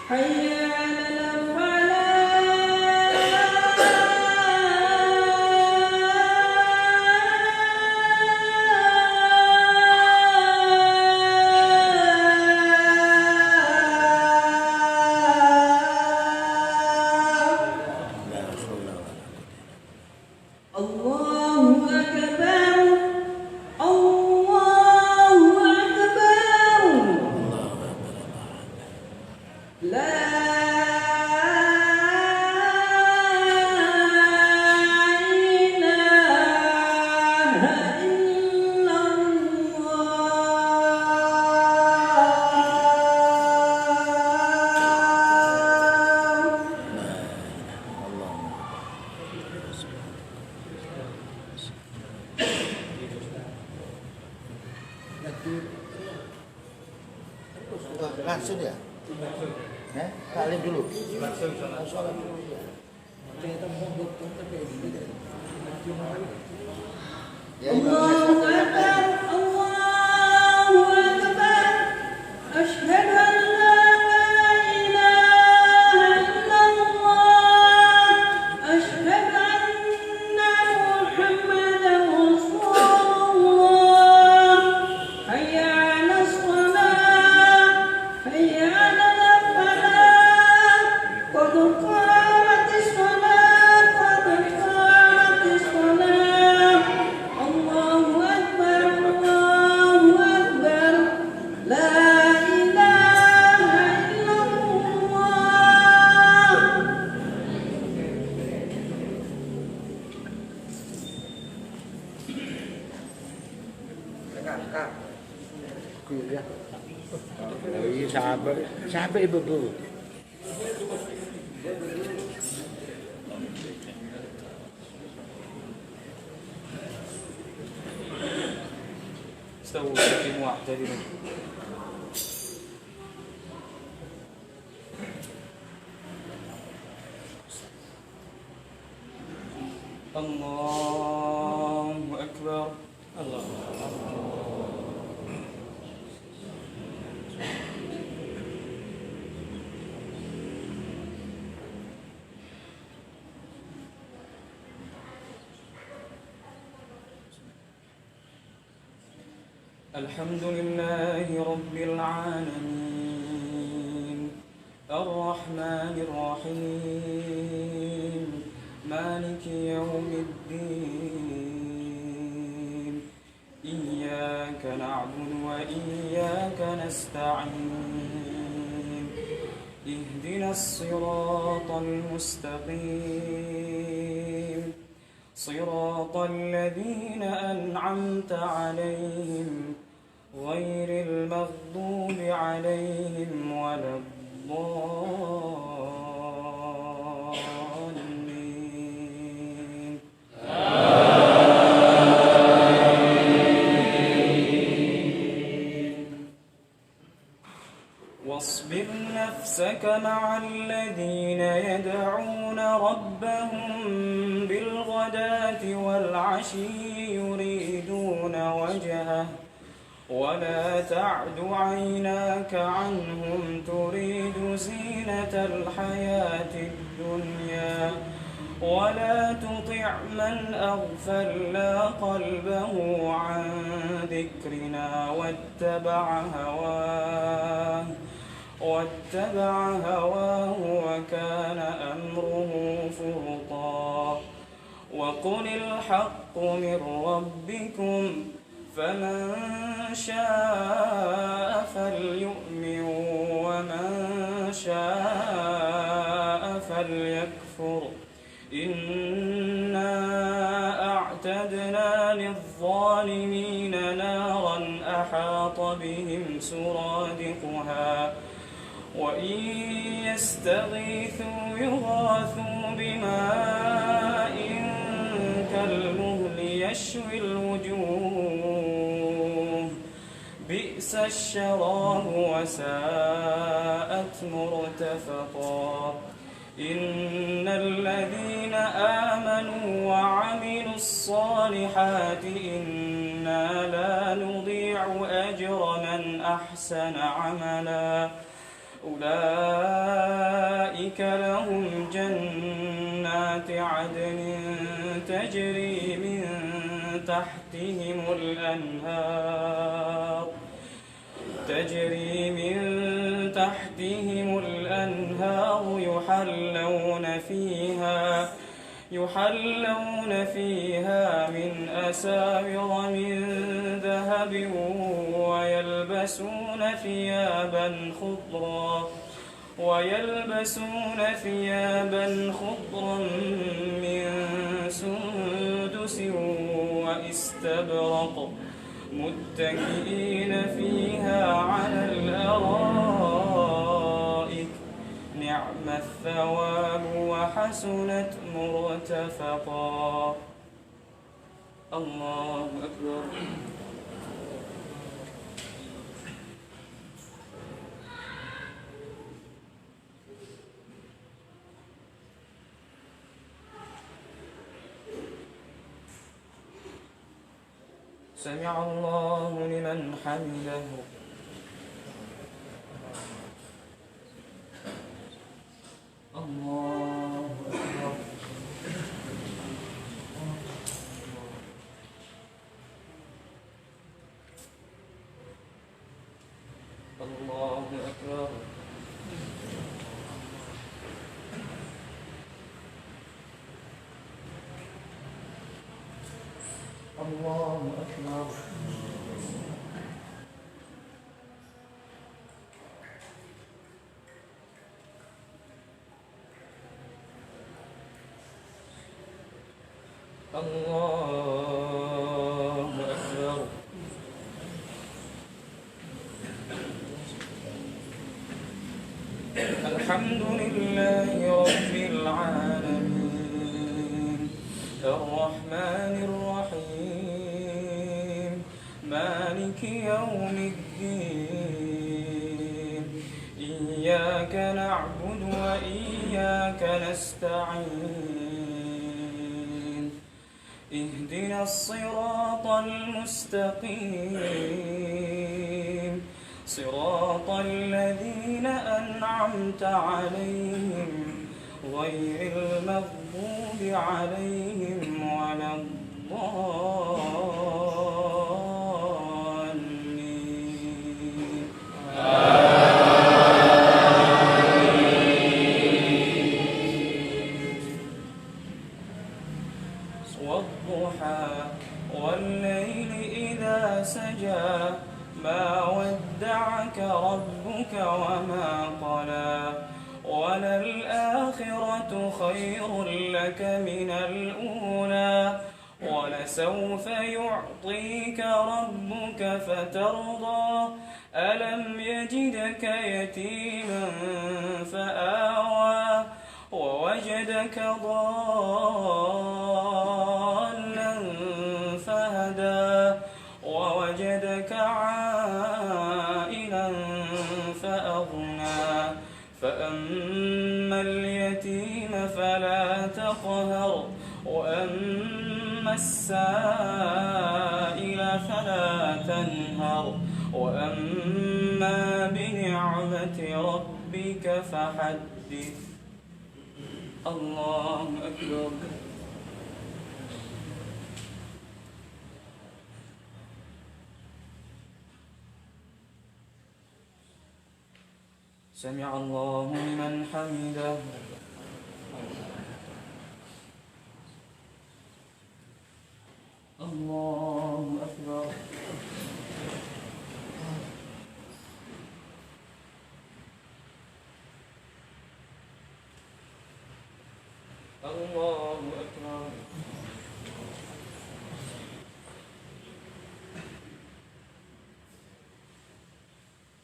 حي على الفلاح الله أكبر الله أكبر لا إله إلا Langsung ya? Kalian dulu. Ya, الله أكبر الله أكبر أشهد أن لا إله إلا الله أشهد أن محمدا رسول الله حي على الصلاة حي على الفلاح قد قامت الصلاة قد قامت الصلاة الله أكبر الله أكبر لا إله إلا الله sampai ibu. استووا استقيموا واعتدلوا الله أكبر الله الحمد لله رب العالمين الرحمن الرحيم مالك يوم الدين إياك نعبد وإياك نستعين اهدنا الصراط المستقيم صراط الذين أنعمت عليهم غير المغضوب عليهم ولا الضالين واصبر نفسك مع الذين يدعون ربهم بالغداة والعشي يريدون وجهه ولا تعد عيناك عنهم تريد زينة الحياة الدنيا ولا تطع من أغفلنا قلبه عن ذكرنا واتبع هواه وكان أمره فرطا وقل الحق من ربكم فمن شاء فليؤمن ومن شاء فليكفر إنا أعتدنا للظالمين نارا أحاط بهم سرادقها وإن يستغيثوا يغاثوا بماء كالمهل يشوي الوجوه بئس الشراب وساءت مرتفقا إن الذين آمنوا وعملوا الصالحات إنا لا نضيع أجر من أحسن عملا أولئك لهم جنات عدن تجري من تحتهم الأنهار يحلون فيها من أساور من ذهب ويلبسون ثيابا خضرا من سندس واستبرق متكئين فيها على الأرائك نعم الثواب وحسنت مرتفقا. الله أكبر. سمع الله لمن حمده. الله أكبر. الله أكبر. الله أكبر. الله أكبر. الحمد لله رب العالمين الرحمن الرحيم مالك يوم الدين إياك نعبد وإياك نستعين اهدنا الصراط المستقيم صراط الذين أنعمت عليهم غير المغضوب عليهم ولا الضالين. والضحى والليل إذا سجى ما ودعك ربك وما قلى وللآخرة خير لك من الأولى ولسوف يعطيك ربك فترضى ألم يجدك يتيما فآوى ووجدك ضالا فهدى ووجدك عائلا فأغنى فأما اليتيم فلا تقهر وأما السائل فلا تنهر وأما بنعمة ربك فحدث. الله أكبر. سمع الله لمن حمده. الله أكبر. الله أكبر.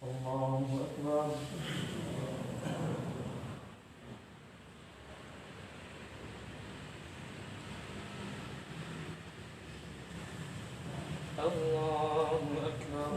الله أكبر. الله أكبر.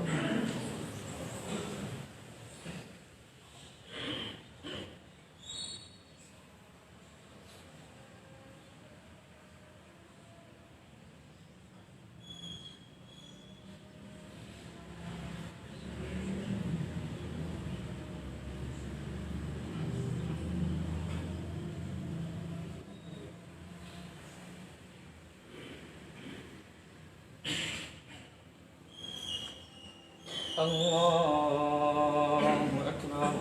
الله أكبر.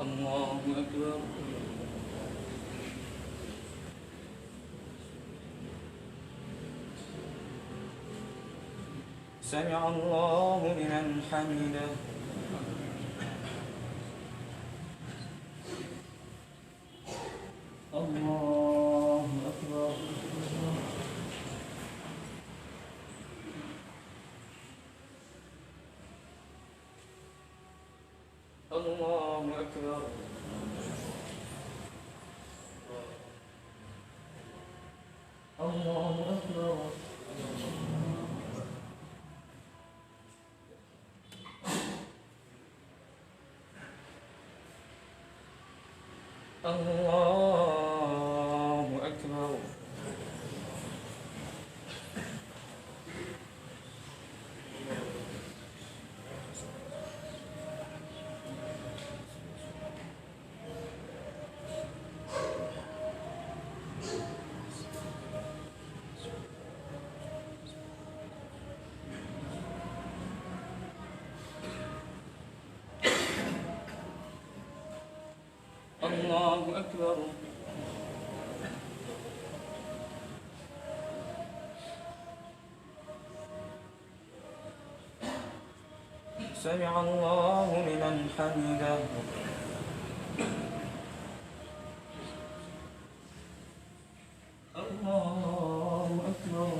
الله أكبر. سمع الله لمن حمده. الله أكبر. الله أكبر. الله أكبر. الله أكبر. الله أكبر. سمع الله لمن حمده. الله أكبر.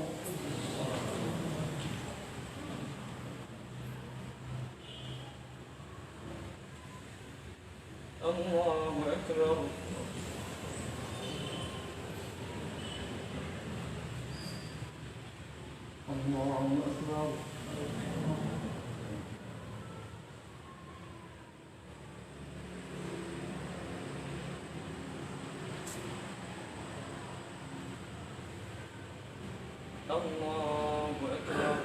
الله أكبر. الله أكبر. الله أكبر.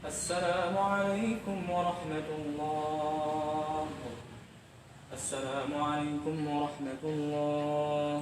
السلام عليكم ورحمة الله. السلام عليكم ورحمة الله.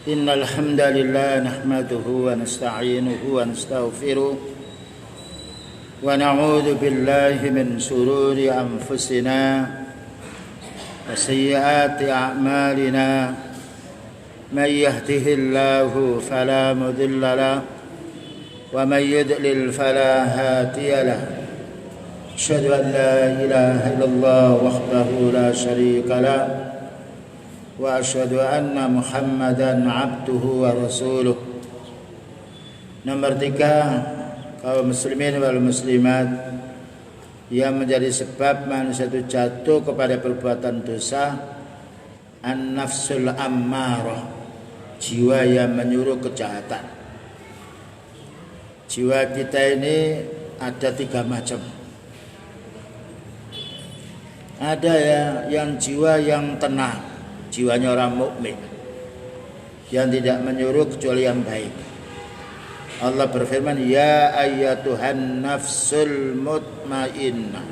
إن الحمد لله نحمده ونستعينه ونستغفره ونعوذ بالله من شرور أنفسنا وسيئات أعمالنا من يهده الله فلا مضل له ومن يضلل فلا هادي له أشهد أن لا إله إلا الله وحده لا شريك له وأشهد أن محمدا عبده ورسوله. Nomor 3, kaum muslimin wal muslimat yang menjadi sebab manusia itu jatuh kepada perbuatan dosa, an-nafsul ammarah, jiwa yang menyuruh kejahatan. Jiwa kita ini ada 3 macam. Ada yang jiwa yang tenang, jiwanya orang mukmin, yang tidak menyuruh kecuali yang baik. Allah berfirman, ya ayyatuhan nafsul mutmainnah,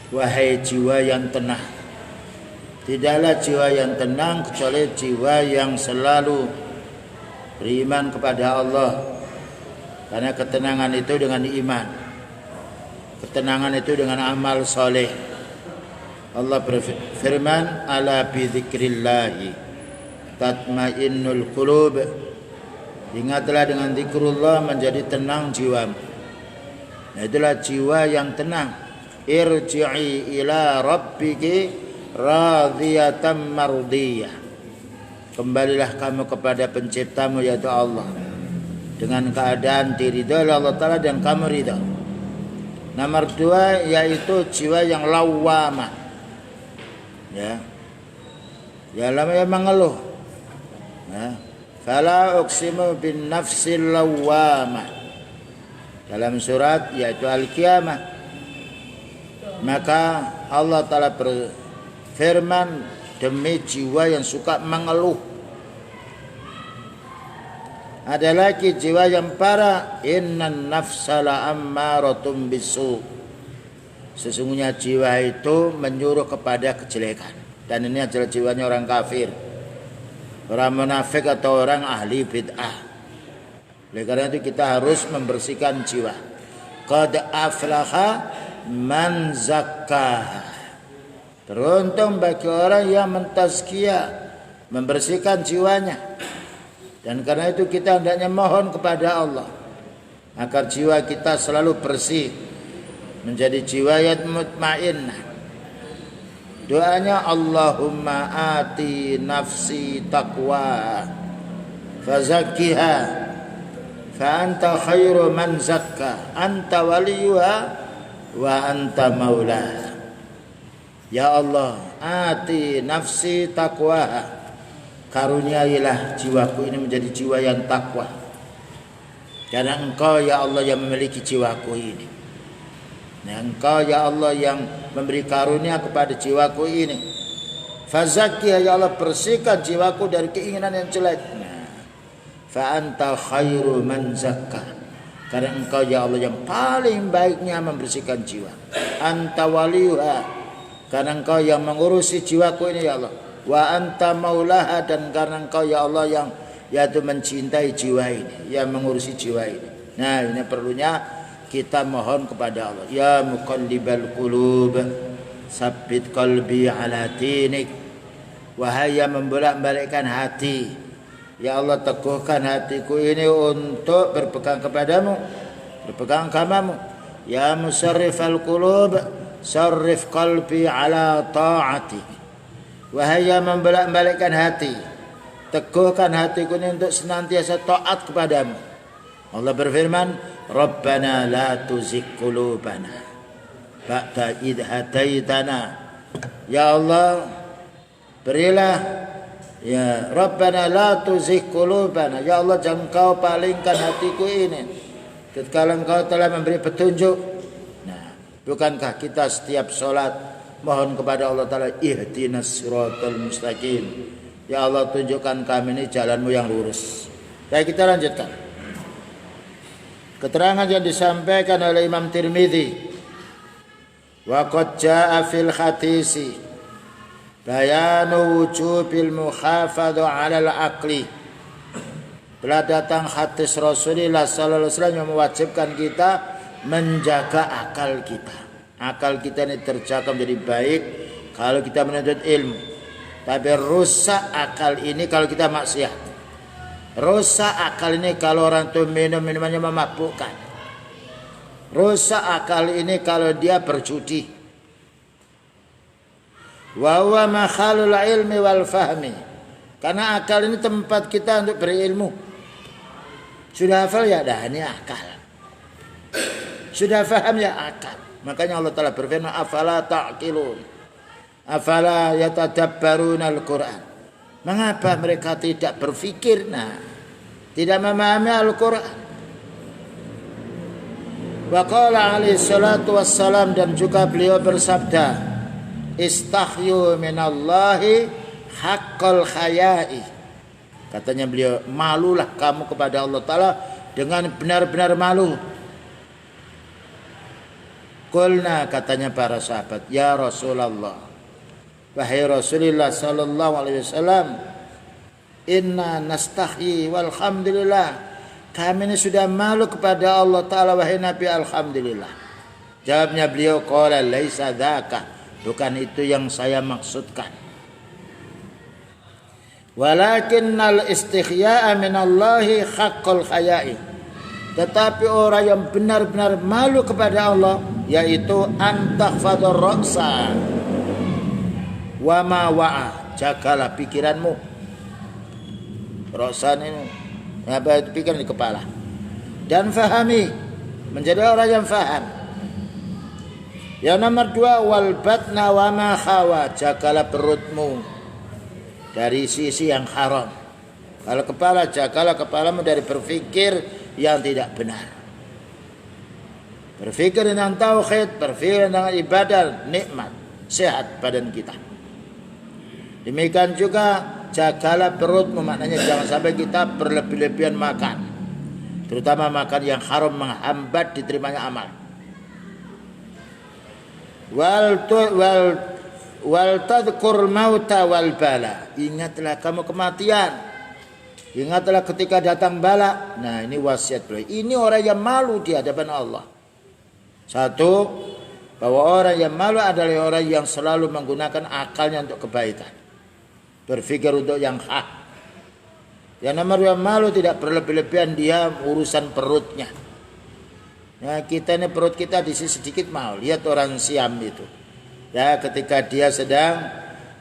wahai jiwa yang tenang. Tidaklah jiwa yang tenang kecuali jiwa yang selalu beriman kepada Allah. Karena ketenangan itu dengan iman, ketenangan itu dengan amal soleh. Allah berfirman, ala bidzikrillahi tatmainnul qulub. Ingatlah dengan zikrullah menjadi tenang jiwamu. Nah, itulah jiwa yang tenang. Irji'i ila rabbiki radiyatan mardiyah. Kembalilah kamu kepada penciptamu yaitu Allah, dengan keadaan diridhoi Allah Ta'ala dan kamu ridha. Nomor 2 yaitu jiwa yang lawamah. Ya lama yang mengeluh. Fala uqsimu bin nafsil lawamah. Dalam surat yaitu Al-Qiyamah. Maka Allah Ta'ala berfirman, demi jiwa yang suka mengeluh. Ada lagi jiwa yang parah, innan nafsala ammaratum bisu. Sesungguhnya jiwa itu menyuruh kepada kejelekan. Dan ini adalah jiwanya orang kafir, orang munafik atau orang ahli bid'ah. Oleh karena itu kita harus membersihkan jiwa. Qad aflaha man zakkaha. Beruntung bagi orang yang mentazkiyah, membersihkan jiwanya. Dan karena itu kita hendaknya mohon kepada Allah agar jiwa kita selalu bersih, menjadi jiwa yang mutmainnah. Doanya, Allahumma ati nafsi taqwa fazakkiha fa anta khairu man zakka anta waliyuha wa anta maulaha. Ya Allah, ati nafsi taqwa, karuniailah jiwaku ini menjadi jiwa yang takwa. Karena Engkau ya Allah yang memiliki jiwaku ini. Nah, Engkau ya Allah yang memberi karunia kepada jiwaku ini. Fazakkiha, ya Allah bersihkan jiwaku dari keinginan yang jelek. Nah, fa anta khairu man zakka, karena Engkau ya Allah yang paling baiknya membersihkan jiwa. Anta waliyuha, karena Engkau yang mengurusi jiwaku ini ya Allah. Wa anta maulaha, dan karena Engkau ya Allah yang yaitu mencintai jiwa ini, yang mengurusi jiwa ini. Nah, ini perlunya kita mohon kepada Allah. Ya muqallibal qulub, sabbit qalbi ala dinik. Wahai yang membolak-balikkan hati, ya Allah teguhkan hatiku ini untuk berpegang kepadamu, berpegang agamamu. Ya musarrifal qulub, sarrif qalbi ala ta'atik. Wahai yang membolak-balikkan hati, teguhkan hatiku ini untuk senantiasa taat kepadamu. Allah berfirman, Rabbana la tuzigh qulubana ba'da idh hadaitana. Ya Allah, berilah, ya Rabbana la tuzigh qulubana, ya Allah jangan Engkau palingkan hatiku ini tatkala Engkau telah memberi petunjuk. Nah, bukankah kita setiap sholat mohon kepada Allah Ta'ala, ihdinas siratal mustaqim, ya Allah tunjukkan kami ini jalanmu yang lurus. Baik, kita lanjutkan keterangan yang disampaikan oleh Imam Tirmidzi. Wa qad jaa fil hadisi bayanu wujubil muhafadhu 'alal aqli. Telah datang hadis Rasulullah sallallahu alaihi wasallam yang mewajibkan kita menjaga akal kita. Akal kita ini terjaga menjadi baik kalau kita menuntut ilmu. Tapi rusak akal ini kalau kita maksiat. Rusak akal ini kalau orang itu minum minumannya memabukkan. Rusak akal ini kalau dia berjudi. Wa huwa makhalul ilmi wal fahmi. Karena akal ini tempat kita untuk berilmu. Sudah hafal ya, dah ini akal. Sudah faham ya, akal. Makanya Allah Ta'ala berfirman, afala ta'qilun, afala yatadabbaruna al-Quran. Mengapa mereka tidak berfikir, tidak memahami Al-Quran? Wa qala alaihi salatu wassalam, dan juga beliau bersabda, istahyu minallahi haqqal haya'i. Katanya beliau, malulah kamu kepada Allah Ta'ala dengan benar-benar malu. Qulna, katanya para sahabat, ya Rasulullah, wahai Rasulullah sallallahu alaihi wasallam, inna nastahyi walhamdulillah, kami ini sudah malu kepada Allah Ta'ala wahai Nabi, alhamdulillah. Jawabnya beliau, qala laisa dzaka, bukan itu yang saya maksudkan. Walakinnal istighya'a minallahi haqqul haya'i. Tetapi orang yang benar-benar malu kepada Allah, yaitu antahfadhur ra'sa wa ma wa'a, jagalah pikiranmu. Ra'san ini apa itu, pikiran di kepala. Dan fahami, menjadi orang yang faham. Yang nomor 2, wal batna wa ma khawa, jagalah perutmu dari sisi yang haram. Kalau kepala, jagalah kepalamu dari berpikir yang tidak benar. Berpikir tentang tauhid, berpikir tentang ibadah, nikmat, sehat badan kita. Demikian juga jagalah perutmu, maknanya jangan sampai kita berlebih-lebihan makan, terutama makan yang haram menghambat diterimanya amal. Wal tadhkur mauta wal bala, ingatlah kamu kematian, ingatlah ketika datang bala. Nah, ini wasiat beliau. Ini orang yang malu di hadapan Allah. Satu, bahwa orang yang malu adalah orang yang selalu menggunakan akalnya untuk kebaikan, berpikir untuk yang hak. Yang nomor 2, malu tidak berlebih-lebihan dia urusan perutnya. Nah, kita ini perut kita diisi sedikit mau. Lihat orang Siam itu. Ya, ketika dia sedang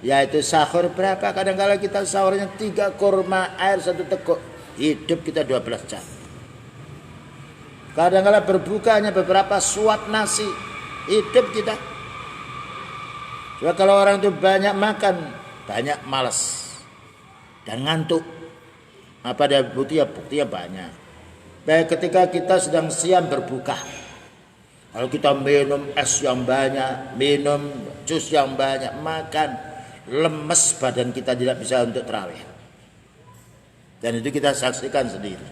yaitu sahur berapa, kadang-kadang kita sahurnya 3 kurma air 1 teguk, hidup kita 12 jam. Kadang-kadang berbukanya beberapa suap nasi, hidup kita. Coba kalau orang itu banyak makan, banyak malas dan ngantuk, apa ada buktinya? Buktinya banyak. Baik ketika kita sedang siam berbuka, kalau kita minum es yang banyak, minum jus yang banyak, makan, lemes badan kita, tidak bisa untuk tarawih. Dan itu kita saksikan sendiri.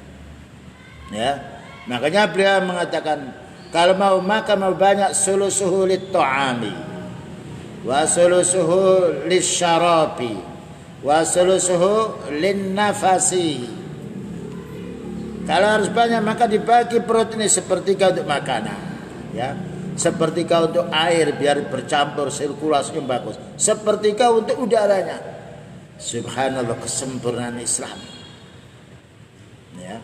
Ya, makanya beliau mengatakan kalau mau makan mau banyak, sulusuhu lit-ta'ami wa sulusuhu lisyarabi wa sulusuhu lin-nafasi. Kalau harus banyak maka dibagi perut ini sepertiga untuk makanan, ya, sepertiga untuk air biar bercampur sirkulasinya bagus, sepertiga untuk udaranya. Subhanallah, kesempurnaan Islam. Ya.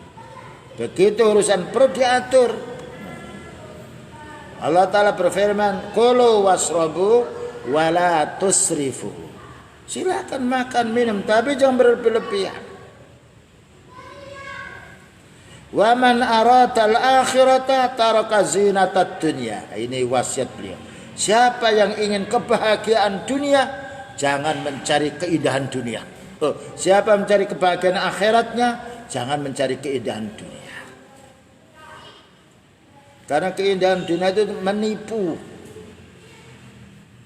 Begitu urusan perut diatur. Allah Ta'ala berfirman, kulu wasrobu wala tusrifu. Silakan makan minum tapi jangan berlebihan. Wa man aradal akhirata taraka zinatad dunya. Ini wasiat beliau. Siapa yang ingin kebahagiaan dunia, jangan mencari keindahan dunia. Siapa mencari kebahagiaan akhiratnya, jangan mencari keindahan dunia. Karena keindahan dunia itu menipu.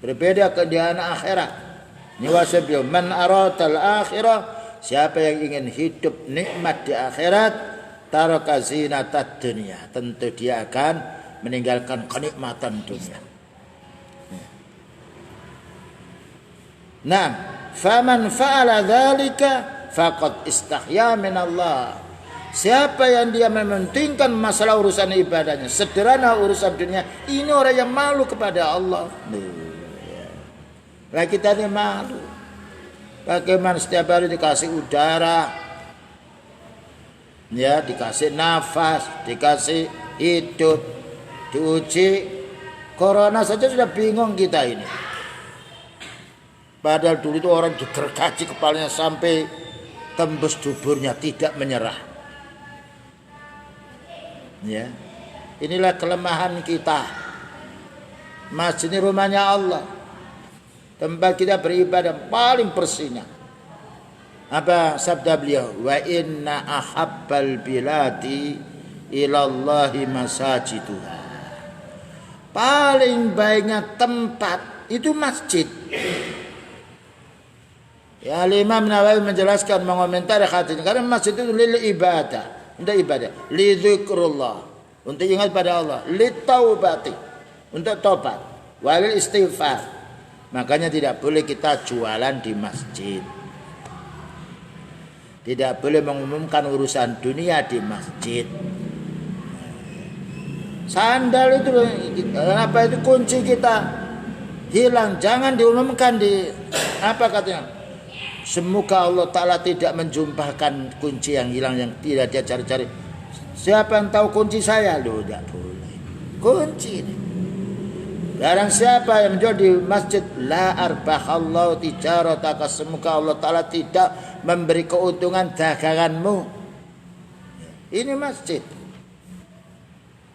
Berbeda keindahan akhirat. Ini wasiat beliau, man aradal akhirah, siapa yang ingin hidup nikmat di akhirat, taraka zinatad dunia, tentu dia akan meninggalkan kenikmatan dunia. Nah, faman fa'ala dzalika faqad istahya min Allah. Siapa yang dia mementingkan masalah urusan ibadahnya, sederhana urusan dunia, ini orang yang malu kepada Allah. Nah, kita ini malu. Bagaimana setiap hari dikasih udara, ya, dikasih nafas, dikasih hidup, diuji. Corona saja sudah bingung kita ini. Padahal dulu itu orang digergaji kepalanya sampai tembus duburnya, tidak menyerah. Ya, inilah kelemahan kita. Masjid ini rumahnya Allah, tempat kita beribadah paling bersihnya. Apa sabda beliau? Wa inna ahabbal biladi ilallahi masajiduha. Paling baiknya tempat itu masjid. Ya, Imam Nawawi menjelaskan, mengomentari hadis ini, karena masjid itu lil ibadah, untuk ibadah, li dzikrullah, untuk ingat pada Allah, li taubati, untuk tobat, walil istighfar. Makanya tidak boleh kita jualan di masjid. Tidak boleh mengumumkan urusan dunia di masjid. Sandal itu apa, itu kunci kita hilang, jangan diumumkan di apa katanya. Semoga Allah Ta'ala tidak menjumpahkan kunci yang hilang, yang tidak dia cari-cari. Siapa yang tahu kunci saya? Loh, tidak boleh. Kunci ini. Barang siapa yang menjual di masjid, la arbahallahu tijarataka, semoga Allah Ta'ala tidak memberi keuntungan daganganmu. Ini masjid.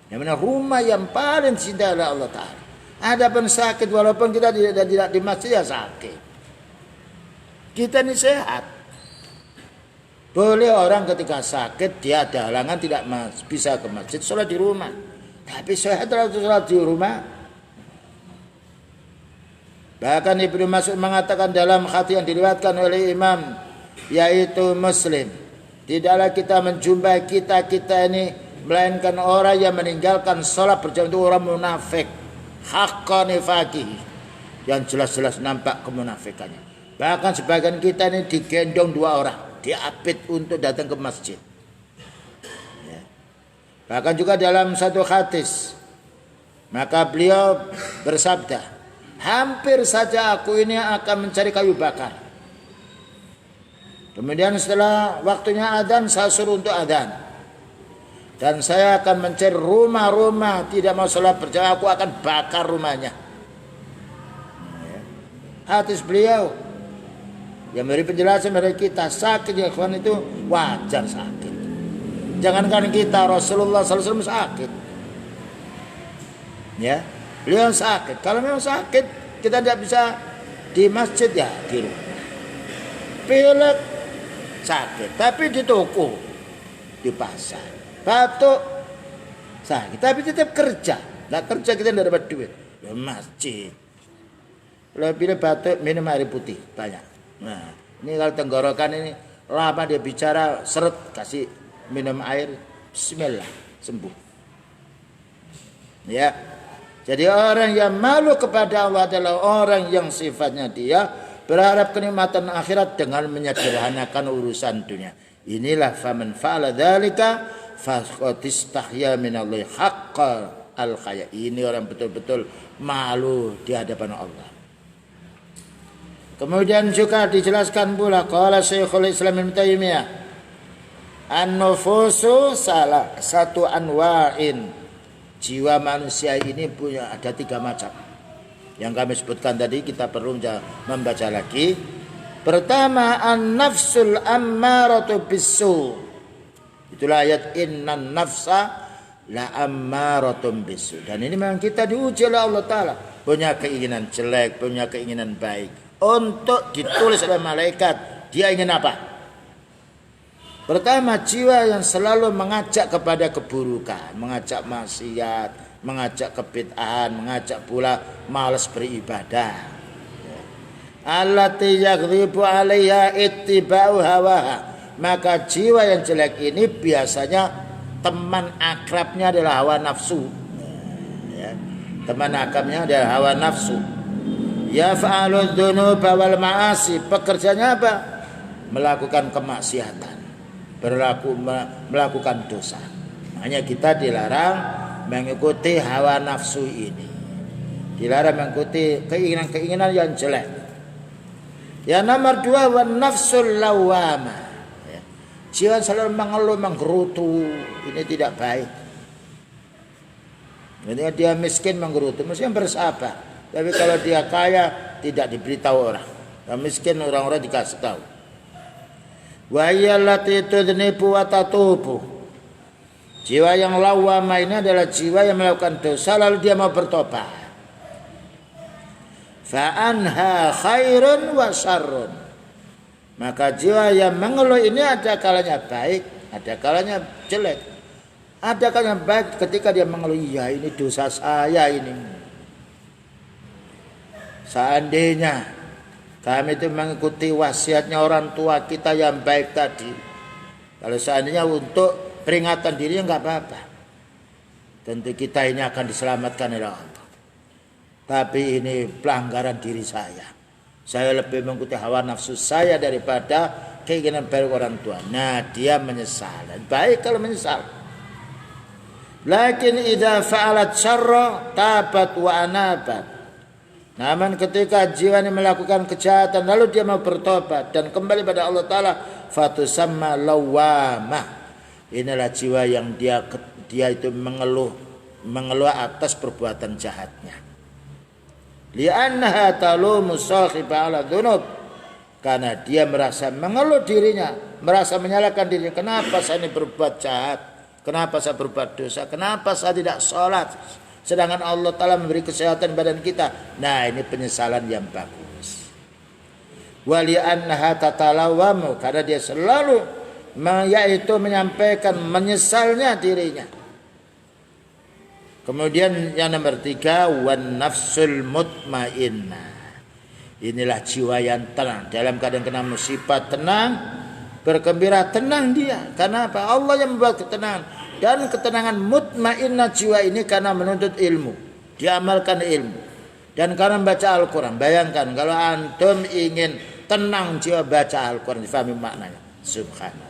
Yang mana rumah yang paling cinta oleh Allah Ta'ala. Adapun sakit, walaupun kita tidak di masjid, ya sakit. Kita ini sehat. Boleh orang ketika sakit, dia ada halangan, tidak bisa ke masjid, sholat di rumah. Tapi sehat harus sholat di rumah. Bahkan Ibnu Mas'ud mengatakan dalam hadis yang diriwayatkan oleh Imam, yaitu Muslim, tidaklah kita menjumpai kita ini melainkan orang yang meninggalkan sholat berjamaah, itu orang munafik, haqqan nifaqih, yang jelas-jelas nampak kemunafikannya. Bahkan sebagian kita ini digendong 2 orang, diapit untuk datang ke masjid. Ya. Bahkan juga dalam satu hadis, maka beliau bersabda, hampir saja aku ini akan mencari kayu bakar. Kemudian setelah waktunya adzan, saya suruh untuk adzan. Dan saya akan mencari rumah-rumah tidak mau sholat berjamaah, aku akan bakar rumahnya. Ya. Hadis beliau yang beri penjelasan dari kita, sakit ya kawan, itu wajar sakit. Jangankan kita, Rasulullah SAW sakit. Ya, beliau sakit. Kalau memang sakit, kita tidak bisa di masjid, ya di rumah. Pilek sakit, tapi di toko, di pasar. Batuk sakit, tapi tetap kerja. Nggak kerja kita tidak dapat duit. Di masjid. Kalau pilih batuk, minum air putih banyak. Nah, ini kalau tenggorokan ini lama dia bicara, seret, kasih minum air, bismillah, sembuh. Ya. Jadi orang yang malu kepada Allah adalah orang yang sifatnya dia berharap kenikmatan akhirat dengan menyederhanakan urusan dunia. Inilah faman fa'ala dzalika faqad istahya minallahi haqqal al-haya. Ini orang betul-betul malu di hadapan Allah. Kemudian juga dijelaskan pula, qala Syekhul Islam Ibnu Taimiyah, an-nufusu salah satu anwa'in. Jiwa manusia ini punya ada 3 macam. Yang kami sebutkan tadi, kita perlu membaca lagi. Pertama, an-nafsul ammaratu bisu. Itulah ayat innan nafsa la ammaratun bisu. Dan ini memang kita diuji oleh Allah Ta'ala. Punya keinginan jelek, punya keinginan baik. Untuk ditulis oleh malaikat, dia ingin apa? Pertama, jiwa yang selalu mengajak kepada keburukan, mengajak maksiat, mengajak kebid'ahan, mengajak pula malas beribadah. Allati yaghribu 'alaiha ittiba'u hawaha. Maka jiwa yang jelek ini biasanya teman akrabnya adalah hawa nafsu. Ya. Teman akrabnya adalah hawa nafsu. Yaf'aludz dzunuba wal ma'asi, pekerjaannya apa? Melakukan kemaksiatan, melakukan dosa. Makanya kita dilarang mengikuti hawa nafsu ini. Dilarang mengikuti keinginan-keinginan yang jelek. Yang nomor 2, wan nafsul lawwamah. Ya. Jiwa selalu mengeluh, menggerutu, ini tidak baik. Ketika dia miskin menggerutu, mestinya bersabar. Tapi kalau dia kaya tidak diberitahu orang. Kalau miskin orang-orang dikasih tahu. Wa yallati tudnibu wa tatubu. Jiwa yang lawwamah ini adalah jiwa yang melakukan dosa lalu dia mau bertobat. Fa'anha khairun wa syarrun. Maka jiwa yang mengeluh ini ada kalanya baik, ada kalanya jelek. Ada kalanya baik ketika dia mengeluh, ya ini dosa saya ini. Seandainya kami itu mengikuti wasiatnya orang tua kita yang baik tadi, kalau seandainya untuk peringatan dirinya enggak apa-apa, tentu kita ini akan diselamatkan oleh Allah. Tapi ini pelanggaran diri saya. Saya lebih mengikuti hawa nafsu saya daripada keinginan baik orang tua. Nah, dia menyesal. Baik kalau menyesal. Lakin idza fa'alat syarra tabat wa anabat. Namun ketika jiwa ini melakukan kejahatan lalu dia mau bertobat dan kembali pada Allah Ta'ala, fatusamma lawwamah. Inilah jiwa yang dia itu mengeluh atas perbuatan jahatnya. Li'annaha talumu sahiba ala dzunub, karena dia merasa mengeluh dirinya, merasa menyalahkan dirinya. Kenapa saya ini berbuat jahat? Kenapa saya berbuat dosa? Kenapa saya tidak sholat? Sedangkan Allah Ta'ala memberi kesehatan badan kita. Nah, ini penyesalan yang bagus. Wa li'annaha tatalawamu, karena dia selalu yaitu menyampaikan menyesalnya dirinya. Kemudian yang nomor 3, wan nafsul mutmainnah. Inilah jiwa yang tenang, dalam keadaan kena musibah tenang, bergembira tenang dia. Karena apa? Allah yang membuat ketenangan. Dan ketenangan mutmainnah jiwa ini karena menuntut ilmu, diamalkan ilmu, dan karena membaca Al-Quran. Bayangkan kalau antum ingin tenang jiwa, baca Al-Quran, difahami maknanya. Subhanallah.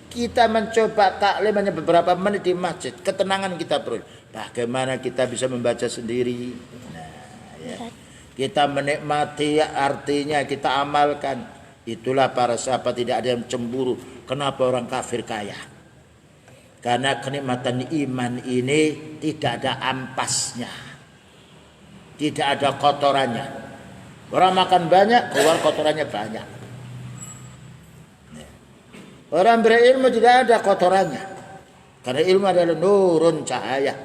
Kita mencoba taklim hanya beberapa menit di masjid, ketenangan kita perlu. Bagaimana kita bisa membaca sendiri? Nah, ya. Kita menikmati, artinya kita amalkan. Itulah para sahabat, tidak ada yang cemburu. Kenapa orang kafir kaya? Karena kenikmatan iman ini tidak ada ampasnya, tidak ada kotorannya. Orang makan banyak, keluar kotorannya banyak. Orang berilmu tidak ada kotorannya, karena ilmu adalah nurun, cahaya.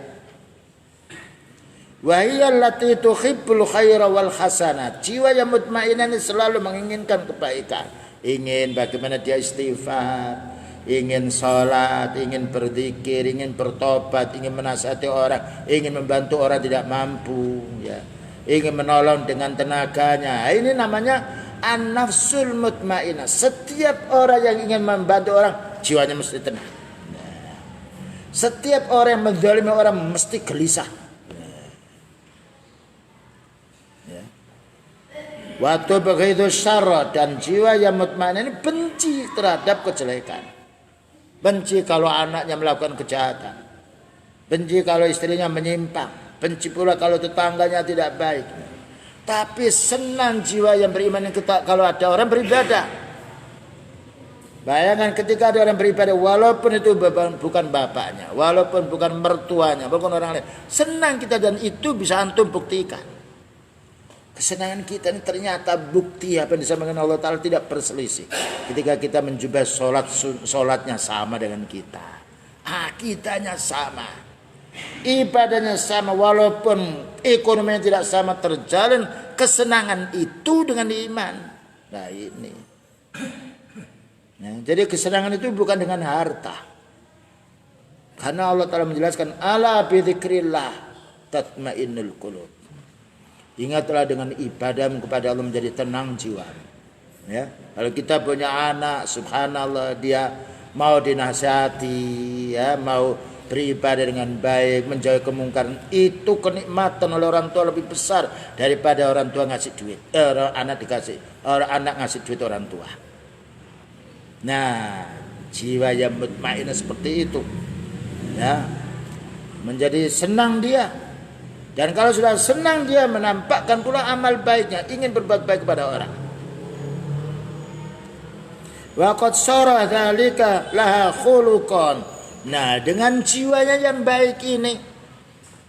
Wa hiya allati tuhibbul khaira wal hasanat. Jiwa yang mutmainnah ini selalu menginginkan kebaikan. Ingin bagaimana dia istighfar, ingin sholat, ingin berzikir, ingin bertobat, ingin menasihati orang, ingin membantu orang tidak mampu, ya. Ingin menolong dengan tenaganya. Ini namanya an-nafsul mutmainnah. Setiap orang yang ingin membantu orang, jiwanya mesti tenang. Nah, setiap orang yang menzalimi orang mesti gelisah. Waktu begitu syarra, dan jiwa yang mutmainnah ini benci terhadap kejelekan. Benci kalau anaknya melakukan kejahatan. Benci kalau istrinya menyimpang. Benci pula kalau tetangganya tidak baik. Tapi senang jiwa yang beriman yang kita kalau ada orang beribadah. Bayangkan ketika ada orang beribadah, walaupun itu bukan bapaknya, walaupun bukan mertuanya, bukan orang lain, senang kita, dan itu bisa antum buktikan. Kesenangan kita ini ternyata bukti apa yang disampaikan Allah Ta'ala tidak berselisih. Ketika kita menjumpai sholatnya sama dengan kita, akidahnya sama, ibadahnya sama, walaupun ekonominya tidak sama, terjalin kesenangan itu dengan iman. Nah ini, nah, jadi kesenangan itu bukan dengan harta, karena Allah Ta'ala menjelaskan ala bidzikrillah tatmainnul qulub. Ingatlah dengan ibadahmu kepada Allah menjadi tenang jiwa. Ya, kalau kita punya anak, subhanallah, dia mau dinasihati, ya, mau beribadah dengan baik, menjauhi kemungkaran, itu kenikmatan oleh orang tua lebih besar daripada orang tua ngasih duit, anak ngasih duit orang tua. Nah, jiwa yang mutmainnah seperti itu, ya, menjadi senang dia. Dan kalau sudah senang dia, menampakkan pula amal baiknya, ingin berbuat baik kepada orang. Wa qad sara dzalika laha khuluqan. Nah, dengan jiwanya yang baik ini,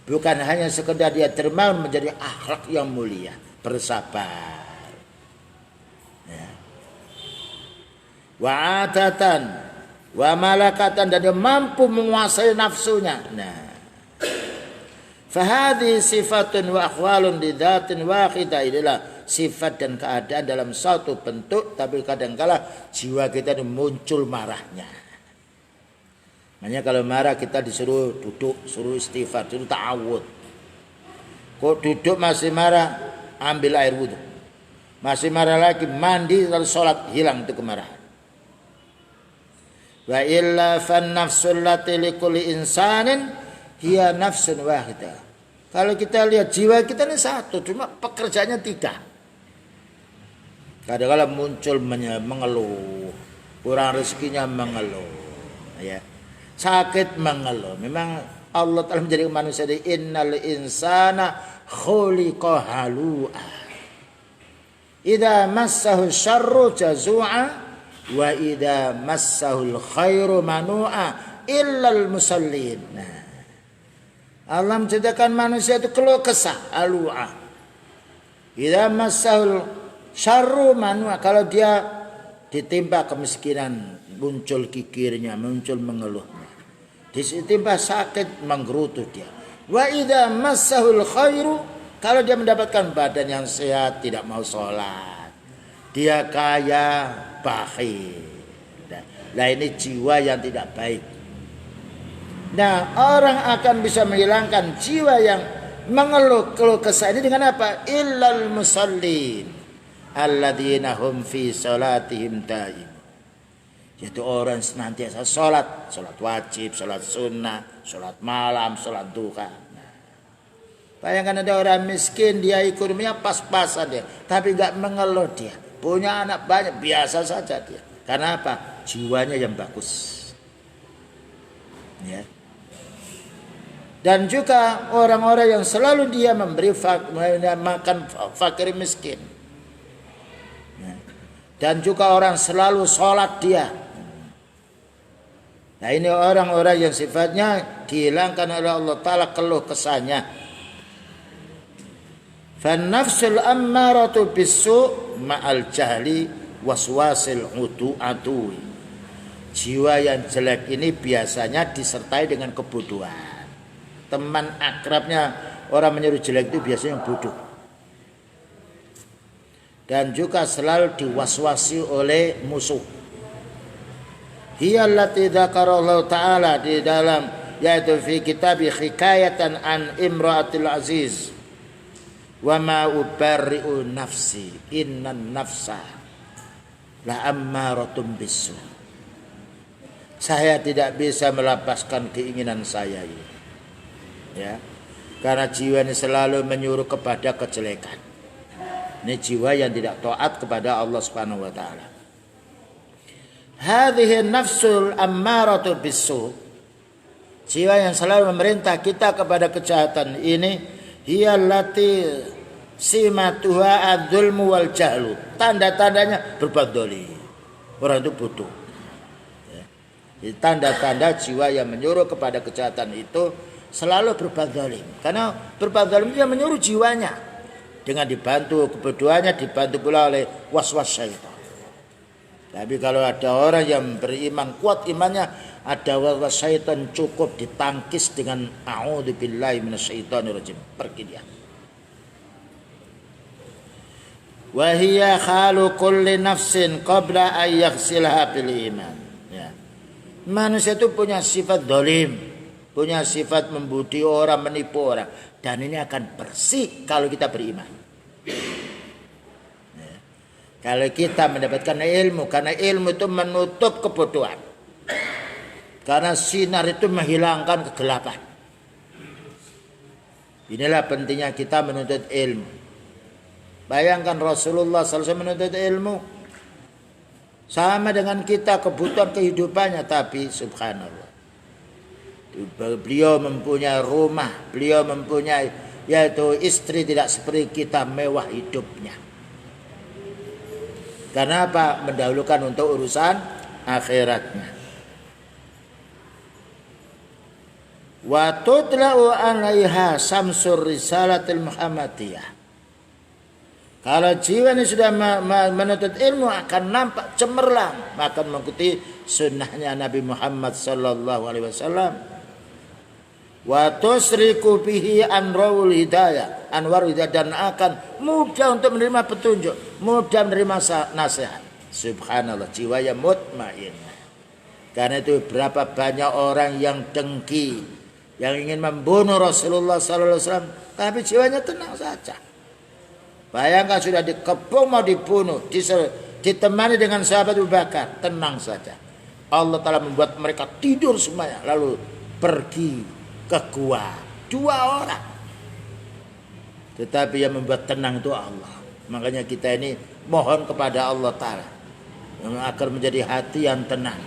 bukan hanya sekedar dia dermawan, menjadi akhlak yang mulia, bersabar, ya. Wa atatan wa malakatan, dan dia mampu menguasai nafsunya. Nah, fahadhi sifatun wa akhwalun li dzatin wahidah, inilah sifat dan keadaan dalam satu bentuk, tapi kadangkala jiwa kita muncul marahnya. Makanya kalau marah kita disuruh duduk, suruh istighfar, suruh ta'awud. Kok duduk masih marah, ambil air wudhu. Masih marah lagi, mandi lalu sholat, hilang itu kemarahan. Wa illa fan nafsul lati likulli insanin hiya nafsun wahidah. Kalau kita lihat jiwa kita ini satu, cuma pekerjaannya tiga. Kadang-kadang muncul mengeluh, kurang rezekinya mengeluh, ya. Sakit mengeluh. Memang Allah telah menjadikan manusia di innal insana khuliqa halu'a. Idza massahu syarru jazua wa idza massahu khairu manu'a illal musallin. Nah, Allah menciptakan manusia itu keluh kesah, halu'a. Idza massahu syarru manu'a, kalau dia ditimpa kemiskinan, muncul kikirnya, muncul mengeluhnya. Ditimpa sakit, menggerutu dia. Wa idza massahul khairu, kalau dia mendapatkan badan yang sehat, tidak mau sholat, dia kaya, bakhil. Nah, ini jiwa yang tidak baik. Nah, orang akan bisa menghilangkan jiwa yang mengeluh keluh kesah ini dengan apa? Illal musallin alladzina hum fi salatihim daim. Yaitu orang senantiasa sholat wajib, sholat sunnah, sholat malam, sholat duha. Nah, bayangkan ada orang miskin, dia ekonominya pas-pasan dia, tapi nggak mengeluh dia. Punya anak banyak, biasa saja dia. Karena apa? Jiwanya yang bagus. Ya. Dan juga orang-orang yang selalu dia memberi makan fakir miskin. Ya. Dan juga orang selalu sholat dia. Nah, ini orang-orang yang sifatnya dihilangkan oleh Allah Ta'ala keluh kesahnya. Fan nafsul ammaratu bisu' ma'al jahli waswasil atu. Jiwa yang jelek ini biasanya disertai dengan kebodohan. Teman akrabnya orang menyuruh jelek itu biasanya yang bodoh. Dan juga selalu diwaswasi oleh musuh. Hiya allati dzakarallahu ta'ala di dalam, yaitu fi kitab hikayatan an imra'atil aziz. Wa ma ubarri'u nafsi innan nafsa la ammaratun bisu. Saya tidak bisa melepaskan keinginan saya ini. Ya. Karena jiwa ini selalu menyuruh kepada kejelekan. Ini jiwa yang tidak taat kepada Allah Subhanahu wa taala. Hadhihi nafsul ammaratu bisu, jiwa yang selalu memerintah kita kepada kejahatan ini, hiya allati simatuha adzulmu wal jahlu. Tanda-tandanya berbuat zalim. Orang itu bodoh. Ya. Tanda-tanda jiwa yang menyuruh kepada kejahatan itu selalu berbuat zalim. Karena berbuat zalim dia menyuruh jiwanya dengan dibantu kebodohannya, dibantu pula oleh waswas syaitan. Tapi kalau ada orang yang beriman, kuat imannya, ada waswas syaitan, cukup ditangkis dengan a'udzubillahi minasyaitonirrajim, pergi dia. Wa hiya khalu kulli nafsin qabla an yaghsilaha bil iman. Ya. Manusia itu punya sifat zalim, punya sifat membudi orang, menipu orang, dan ini akan bersih kalau kita beriman. Kalau kita mendapatkan ilmu, karena ilmu itu menutup kebodohan. Karena sinar itu menghilangkan kegelapan. Inilah pentingnya kita menuntut ilmu. Bayangkan Rasulullah SAW menuntut ilmu. Sama dengan kita kebutuhan kehidupannya. Tapi subhanallah, beliau mempunyai rumah, beliau mempunyai yaitu istri, tidak seperti kita mewah hidupnya. Karena apa? Mendahulukan untuk urusan akhiratnya. Wa tudla'u 'alaiha samsur risalatil Muhammadiyah. Kalau jiwa ini sudah menuntut ilmu akan nampak cemerlang, akan mengikuti sunnahnya Nabi Muhammad sallallahu alaihi wasallam. Wa tusriku bihi anwarul hidayah, dan akan mudah untuk menerima petunjuk, mudah menerima nasihat. Subhanallah, jiwa yang mutmain. Karena itu berapa banyak orang yang dengki, yang ingin membunuh Rasulullah sallallahu alaihi wasallam, tapi jiwanya tenang saja. Bayangkan sudah dikepung mau dibunuh, ditemani dengan sahabat Abu Bakar, tenang saja. Allah Ta'ala membuat mereka tidur semuanya, lalu pergi ke gua. 2 orang. Tetapi yang membuat tenang itu Allah. Makanya kita ini mohon kepada Allah Ta'ala agar menjadi hati yang tenang.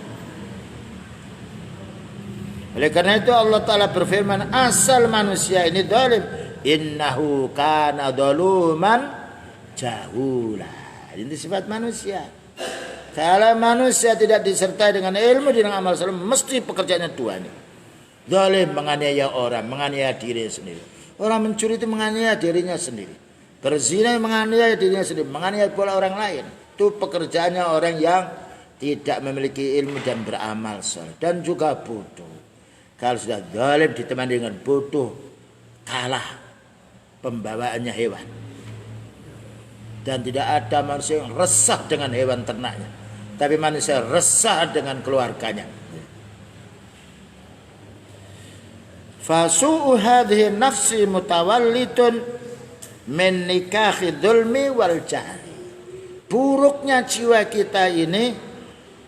Oleh karena itu Allah Ta'ala berfirman, asal manusia ini zalim. Innahu kana zaluman jahula. Ini sifat manusia. Kalau manusia tidak disertai dengan ilmu, dengan amal saleh, mesti pekerjaannya 2 ini. Zalim, menganiaya orang, menganiaya diri sendiri. Orang mencuri itu menganiaya dirinya sendiri. Berzina menganiaya dirinya sendiri, menganiaya pula orang lain. Itu pekerjaannya orang yang tidak memiliki ilmu dan beramal saleh, dan juga bodoh. Kalau sudah zalim ditemani dengan bodoh, kalah pembawaannya hewan. Dan tidak ada manusia yang resah dengan hewan ternaknya, tapi manusia resah dengan keluarganya. Fasu'u hadhihi nafsi mutawallitun min nikahi dzulmi wal jahli. Buruknya jiwa kita ini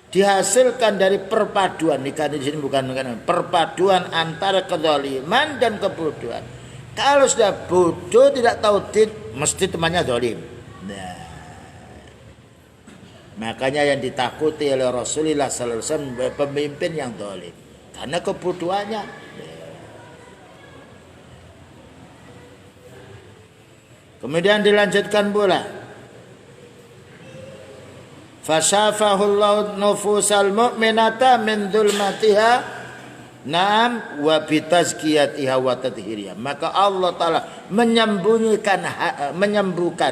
dihasilkan dari perpaduan, nikah di sini bukan perpaduan antara kezaliman dan kebodohan. Kalau sudah bodoh tidak tahu mesti temannya zalim. Nah, makanya yang ditakuti oleh Rasulullah sallallahu alaihi wasallam pemimpin yang zalim karena kebodohannya. Kemudian dilanjutkan pula, fasafahullahu nufusal mu'minata min dzulmatiha na'am wa bitazkiyatiha wa tathhiriha. Maka Allah Ta'ala menyembuhkan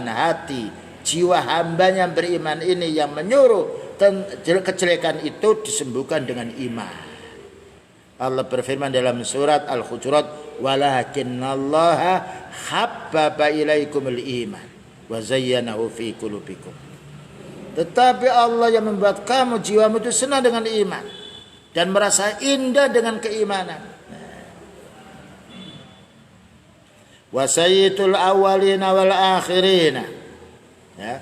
hati jiwa hambanya yang beriman ini, yang menyuruh kejelekan itu disembuhkan dengan iman. Allah berfirman dalam surat Al-Hujurat, walakinnallaha habbaba ilaikumul iman wa zayyanahu fi qulubikum. Tetapi Allah yang membuat kamu, jiwamu itu senang dengan iman dan merasa indah dengan keimanan. Wa sayyidul awwalina wal akhirina. Ya.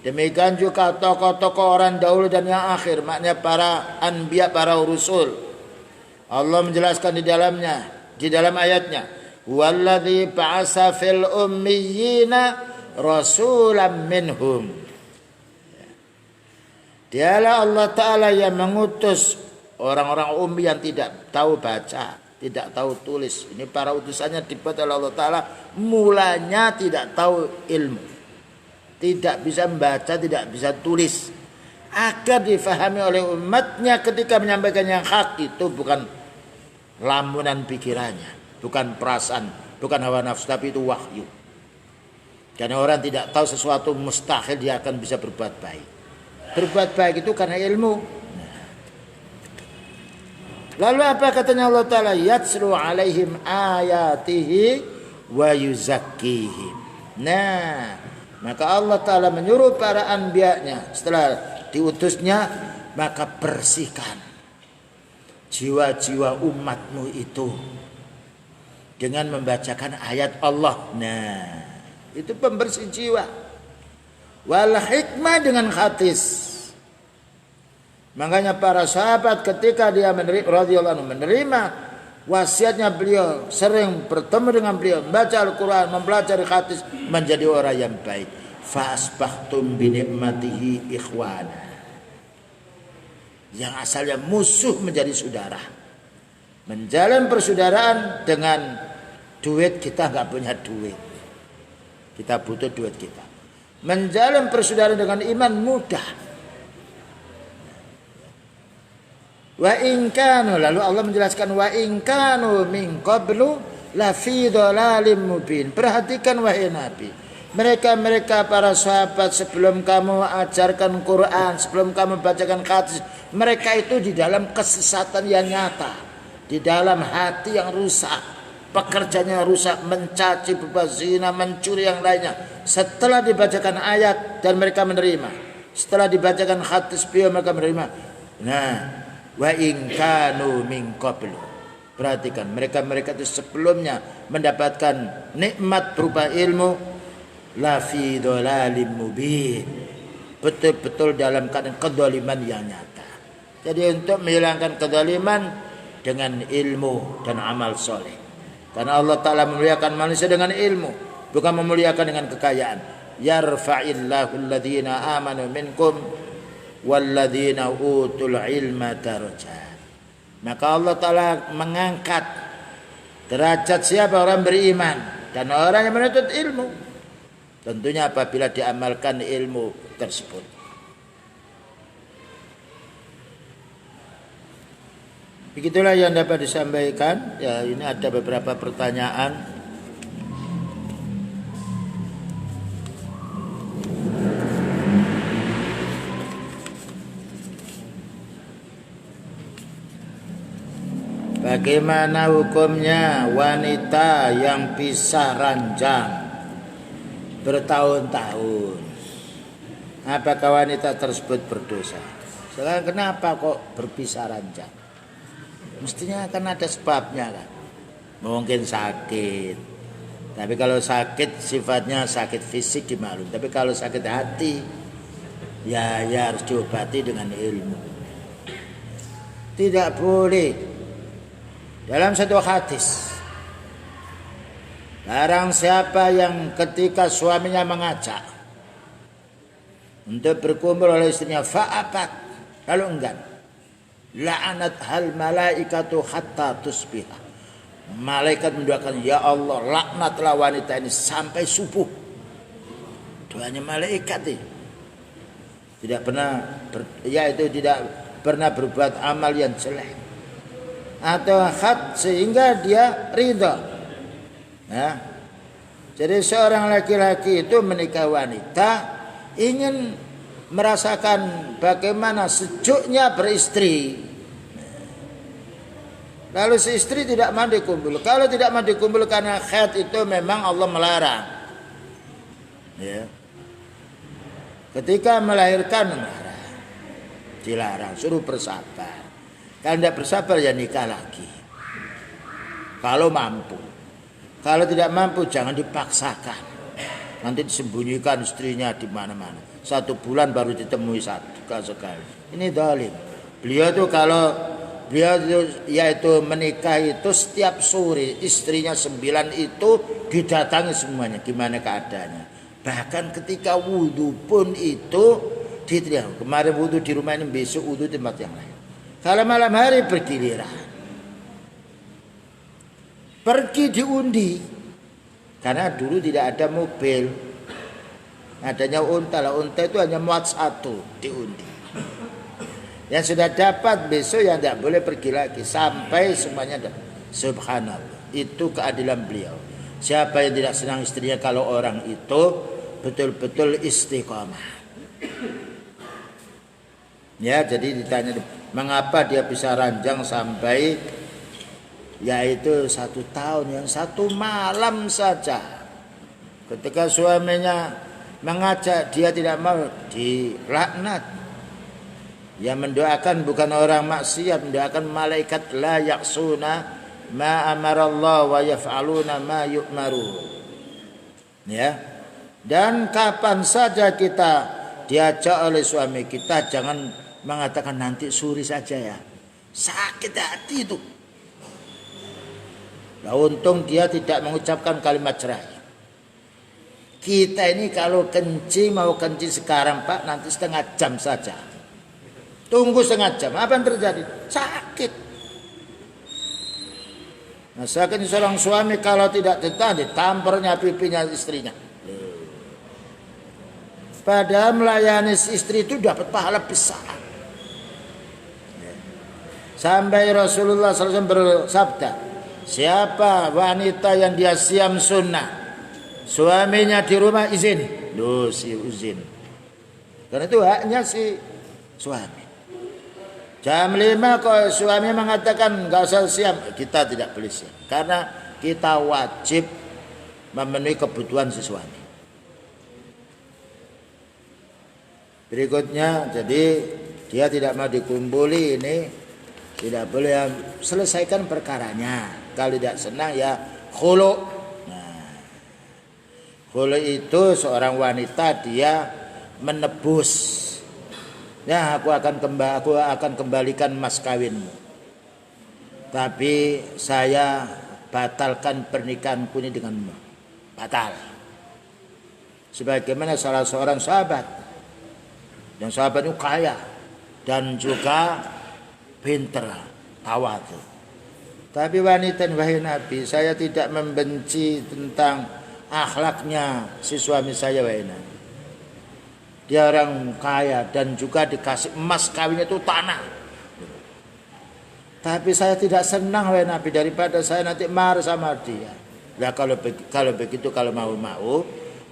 Demikian juga tokoh-tokoh orang dahulu dan yang akhir, maknanya para anbiya, para rasul. Allah menjelaskan di dalam ayatnya, walladzi ba'asa fil ummiyina rasulan minhum. Dialah Allah Ta'ala yang mengutus orang-orang ummi yang tidak tahu baca, tidak tahu tulis. Ini para utusannya dibuat oleh Allah Ta'ala, mulanya tidak tahu ilmu, tidak bisa membaca, tidak bisa tulis, agar difahami oleh umatnya ketika menyampaikan yang hak. Itu bukan lamunan pikirannya, bukan perasaan, bukan hawa nafsu, tapi itu wahyu. Karena orang tidak tahu sesuatu, mustahil dia akan bisa berbuat baik. Berbuat baik itu karena ilmu. Lalu apa katanya Allah Ta'ala? Yatslu alaihim ayatihi wa yuzakkihim. Nah, maka Allah Ta'ala menyuruh para anbiya'nya setelah diutusnya, maka bersihkan jiwa-jiwa umatmu itu dengan membacakan ayat Allah. Nah, itu pembersih jiwa. Wal hikmah dengan hadis. Makanya para sahabat ketika dia radhiyallahu anhu menerima wasiatnya beliau, sering bertemu dengan beliau, membaca Al-Quran, mempelajari hadis, menjadi orang yang baik. Fa asbahtum bi ni'matihi ikhwana. Yang asalnya musuh menjadi saudara. Menjalin persaudaraan dengan duit, kita nggak punya duit. Kita butuh duit kita. Menjalin persaudaraan dengan iman mudah. Wa in kanu, lalu Allah menjelaskan wa in kanu min qablu la fi dhalalim mubin. Perhatikan wahai Nabi, mereka para sahabat sebelum kamu ajarkan Quran, sebelum kamu bacakan hadis, mereka itu di dalam kesesatan yang nyata, di dalam hati yang rusak, pekerjaannya rusak, mencaci, berbuat zina, mencuri yang lainnya. Setelah dibacakan ayat dan mereka menerima, setelah dibacakan hadis beliau mereka menerima. Nah, wa in kanu min qablu. Perhatikan, mereka itu sebelumnya mendapatkan nikmat berupa ilmu, la fi dhalalim mubin. Betul-betul dalam keadaan kedzaliman yang nyata. Jadi untuk menghilangkan kedzaliman dengan ilmu dan amal soleh. Karena Allah Ta'ala memuliakan manusia dengan ilmu, bukan memuliakan dengan kekayaan. Yarfa'illahu alladhina amanu minkum walladzina utul ilma darajat. Maka Allah Ta'ala mengangkat derajat siapa orang beriman dan orang yang menuntut ilmu. Tentunya apabila diamalkan ilmu tersebut. Begitulah yang dapat disampaikan. Ya, ini ada beberapa pertanyaan. Bagaimana hukumnya wanita yang pisah ranjang bertahun-tahun? Apakah wanita tersebut berdosa? Sekarang kenapa kok berpisah ranjang? Mestinya akan ada sebabnya kan. Mungkin sakit. Tapi kalau sakit sifatnya sakit fisik dimaklum. Tapi kalau sakit hati ya harus diobati dengan ilmu. Tidak boleh. Dalam satu hadis, barang siapa yang ketika suaminya mengajak untuk berkumpul oleh istrinya fa'abat, lalu enggan, la'anat hal malaikatu hatta tusbiha. Malaikat mendoakan, ya Allah laknatlah wanita ini sampai subuh. Doanya malaikat ini. Tidak pernah berbuat amal yang jelek atau khat sehingga dia ridha. Nah, jadi seorang laki-laki itu menikah wanita ingin merasakan bagaimana sejuknya beristri. Lalu si istri tidak mau dikumpul. Kalau tidak mau dikumpul karena khat itu memang Allah melarang. Ya. Ketika melahirkan melarang, dilarang, suruh bersabar. Kalau tidak bersabar ya nikah lagi. Kalau mampu. Kalau tidak mampu jangan dipaksakan. Nanti disembunyikan istrinya di mana-mana. 1 bulan baru ditemui sekali. Ini zalim. Beliau yaitu menikah itu setiap sore istrinya 9 itu didatangi semuanya. Gimana keadaannya? Bahkan ketika wudhu pun itu diteriak. Kemarin wudhu di rumah ini, besok wudhu di tempat yang lain. Kalau malam hari bergiliran, pergi diundi, karena dulu tidak ada mobil, adanya unta. Unta itu hanya muat 1 diundi. Yang sudah dapat besok yang tidak boleh pergi lagi sampai semuanya dapat. Subhanallah, itu keadilan beliau. Siapa yang tidak senang istrinya kalau orang itu betul-betul istiqomah. Ya, jadi ditanya mengapa dia bisa ranjang sampai yaitu 1 tahun, yang 1 malam saja. Ketika suaminya mengajak dia tidak mau, dilaknat. Yang mendoakan bukan orang maksiat, mendoakan malaikat la ya'suna ma amarallah wa yaf'aluna ma yu'maru. Ya. Dan kapan saja kita diajak oleh suami kita, jangan mengatakan nanti suri saja ya. Sakit hati itu. Nah, untung dia tidak mengucapkan kalimat cerai. Kita ini kalau kencing mau kencing sekarang Pak, nanti setengah jam saja. Tunggu setengah jam, apa yang terjadi? Sakit. Nah, sakit seorang suami kalau tidak ditahan, ditampernya pipinya istrinya. Padahal melayani istri itu dapat pahala besar. Sampai Rasulullah SAW bersabda, siapa wanita yang dia siam sunnah, suaminya di rumah izin, si izin. Karena itu haknya si suami. Jam 5 kok suami mengatakan nggak usah siam, kita tidak boleh siam. Karena kita wajib memenuhi kebutuhan si suami. Berikutnya, jadi dia tidak mau dikumpuli ini, tidak boleh selesaikan perkaranya. Kalau tidak senang ya khulu. Nah, khulu itu seorang wanita dia menebus. Ya, aku akan kembalikan mas kawinmu. Tapi saya batalkan pernikahanku ini denganmu. Batal. Sebagaimana salah seorang sahabat. Dan sahabat itu kaya dan juga pinter, tawadu. Tapi wanita, wahai Nabi, saya tidak membenci tentang akhlaknya si suami saya, wahai Nabi. Dia orang kaya dan juga dikasih emas kawinnya itu tanah. Tapi saya tidak senang, wahai Nabi, daripada saya nanti marah sama dia. Nah, kalau begitu kalau mau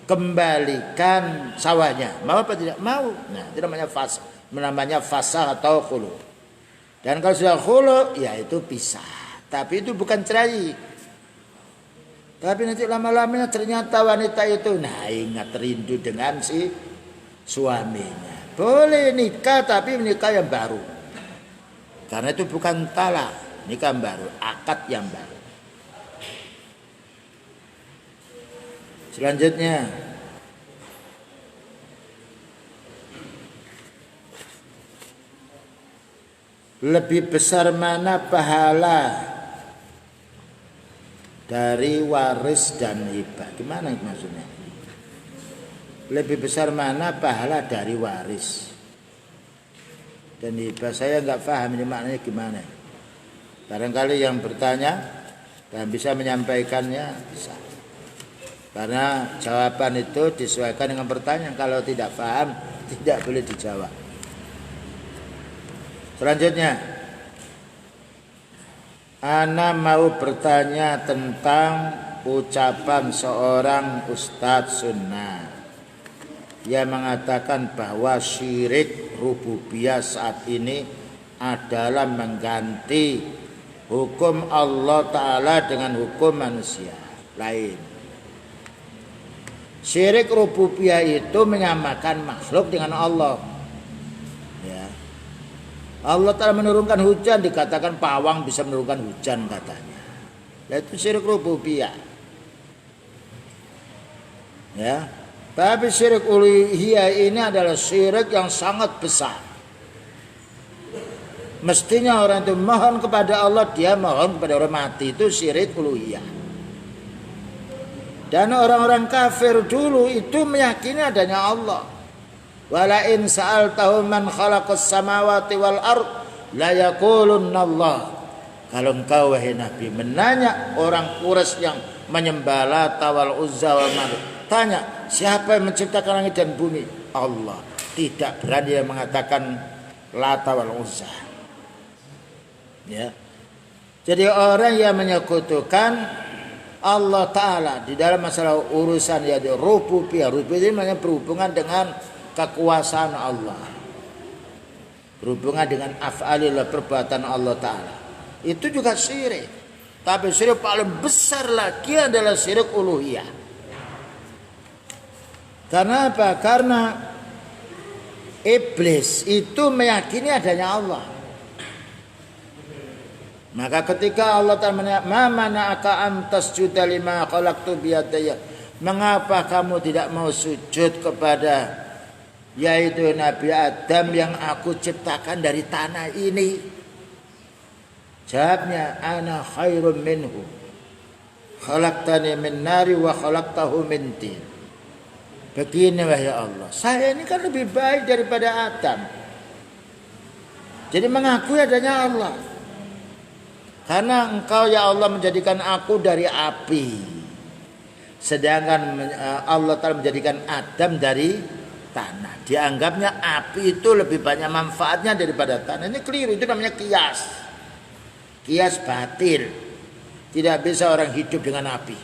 kembalikan sawahnya. Mau apa tidak? Mau. Nah, itu namanya fasah atau khulu. Dan kalau sudah khulu, ya itu pisah. Tapi itu bukan cerai. Tapi nanti lama-lamanya ternyata wanita itu ingat rindu dengan si suaminya. Boleh nikah tapi nikah yang baru. Karena itu bukan talak, nikah yang baru, akad yang baru. Selanjutnya, lebih besar mana pahala dari waris dan hibah? Gimana maksudnya? Lebih besar mana pahala dari waris dan hibah? Saya nggak paham ini maknanya gimana. Barangkali yang bertanya dan bisa menyampaikannya bisa. Karena jawaban itu disesuaikan dengan pertanyaan. Kalau tidak paham, tidak boleh dijawab. Selanjutnya, ana mau bertanya tentang ucapan seorang ustadz sunnah yang mengatakan bahwa syirik rububiyah saat ini adalah mengganti hukum Allah Ta'ala dengan hukum manusia lain. Syirik rububiyah itu menyamakan makhluk dengan Allah. Ya. Allah Ta'ala menurunkan hujan, dikatakan pawang bisa menurunkan hujan katanya. Itu syirik rububiyah. Ya. Tapi syirik uluhiyah ini adalah syirik yang sangat besar. Mestinya orang itu mohon kepada Allah, dia mohon kepada orang mati, itu syirik uluhiyah. Dan orang-orang kafir dulu itu meyakini adanya Allah. Wala in sa'altahum man khalaqas samawati wal ard la yaqulunna Allah. Kalau engkau wahai Nabi menanya orang Quraisy yang menyembah Lata wal Uzza wal Manat, tanya siapa yang menciptakan langit dan bumi? Allah. Tidak berani yang mengatakan Lata wal Uzza. Ya. Jadi orang yang menyekutukan Allah Ta'ala di dalam masalah urusan rububiyah. Rububiyah ini berhubungan dengan kekuasaan Allah, berhubungan dengan af'alillah, perbuatan Allah Ta'ala. Itu juga syirik. Tapi syirik paling besar lagi adalah syirik uluhiyah. Karena apa? Karena iblis itu meyakini adanya Allah. Maka ketika Allah Ta'ala menanya, "Ma mana'aka an tasjuda lima khalaqtu biyadaya?" Mengapa kamu tidak mau sujud kepada yaitu Nabi Adam yang aku ciptakan dari tanah ini. Jawabnya, ana khairum minhu, khalaqtani min nari wa khalaqtahu min tin. Begini wahai Allah, saya ini kan lebih baik daripada Adam. Jadi mengakui adanya Allah. Karena engkau ya Allah menjadikan aku dari api, sedangkan Allah Ta'ala menjadikan Adam dari tanah. Dianggapnya api itu lebih banyak manfaatnya daripada tanah. Ini keliru, itu namanya kias. Kias batil. Tidak bisa orang hidup dengan api.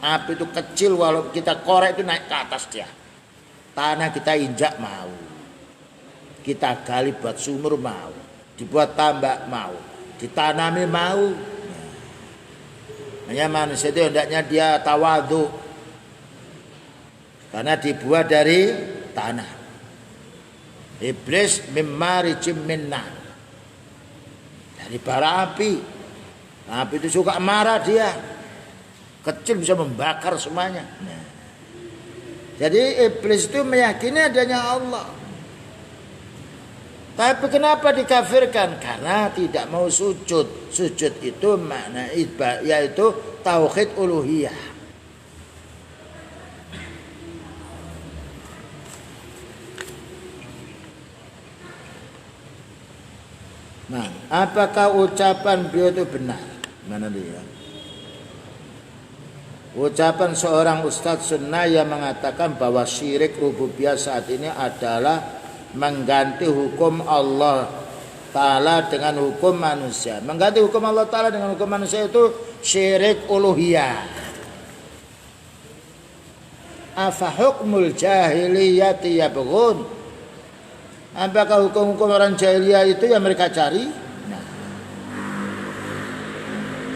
Api itu kecil, walau kita korek itu naik ke atas dia. Tanah kita injak mau, kita gali buat sumur mau, dibuat tambak mau, ditanami mau. Hanya manusia itu hendaknya dia tawadhu, karena dibuat dari tanah. Iblis mimmarijim minna, dari bara api. Api itu suka marah dia, kecil bisa membakar semuanya. Jadi iblis itu meyakini adanya Allah. Tapi kenapa dikafirkan? Karena tidak mau sujud. Sujud itu makna yaitu tauhid uluhiyah. Nah, apakah ucapan beliau itu benar? Mana dia? Ucapan seorang ustadz sunnah yang mengatakan bahwa syirik rububiyah saat ini adalah mengganti hukum Allah Ta'ala dengan hukum manusia. Mengganti hukum Allah Ta'ala dengan hukum manusia itu syirik uluhiyah. Afa hukmul jahiliyati yabghun? Apakah hukum-hukum orang jahiliyah itu yang mereka cari? Nah.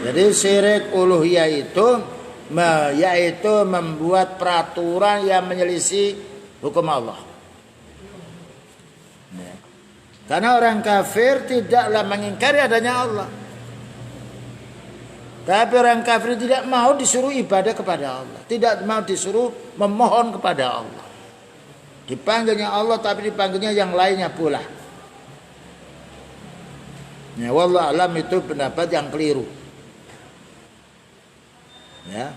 Jadi syirik uluhiyah itu yaitu membuat peraturan yang menyelisih hukum Allah. Karena orang kafir tidaklah mengingkari adanya Allah, tapi orang kafir tidak mau disuruh ibadah kepada Allah, tidak mau disuruh memohon kepada Allah. Dipanggilnya Allah tapi dipanggilnya yang lainnya pula. Ya, wallahu alam, itu pendapat yang keliru. Ya,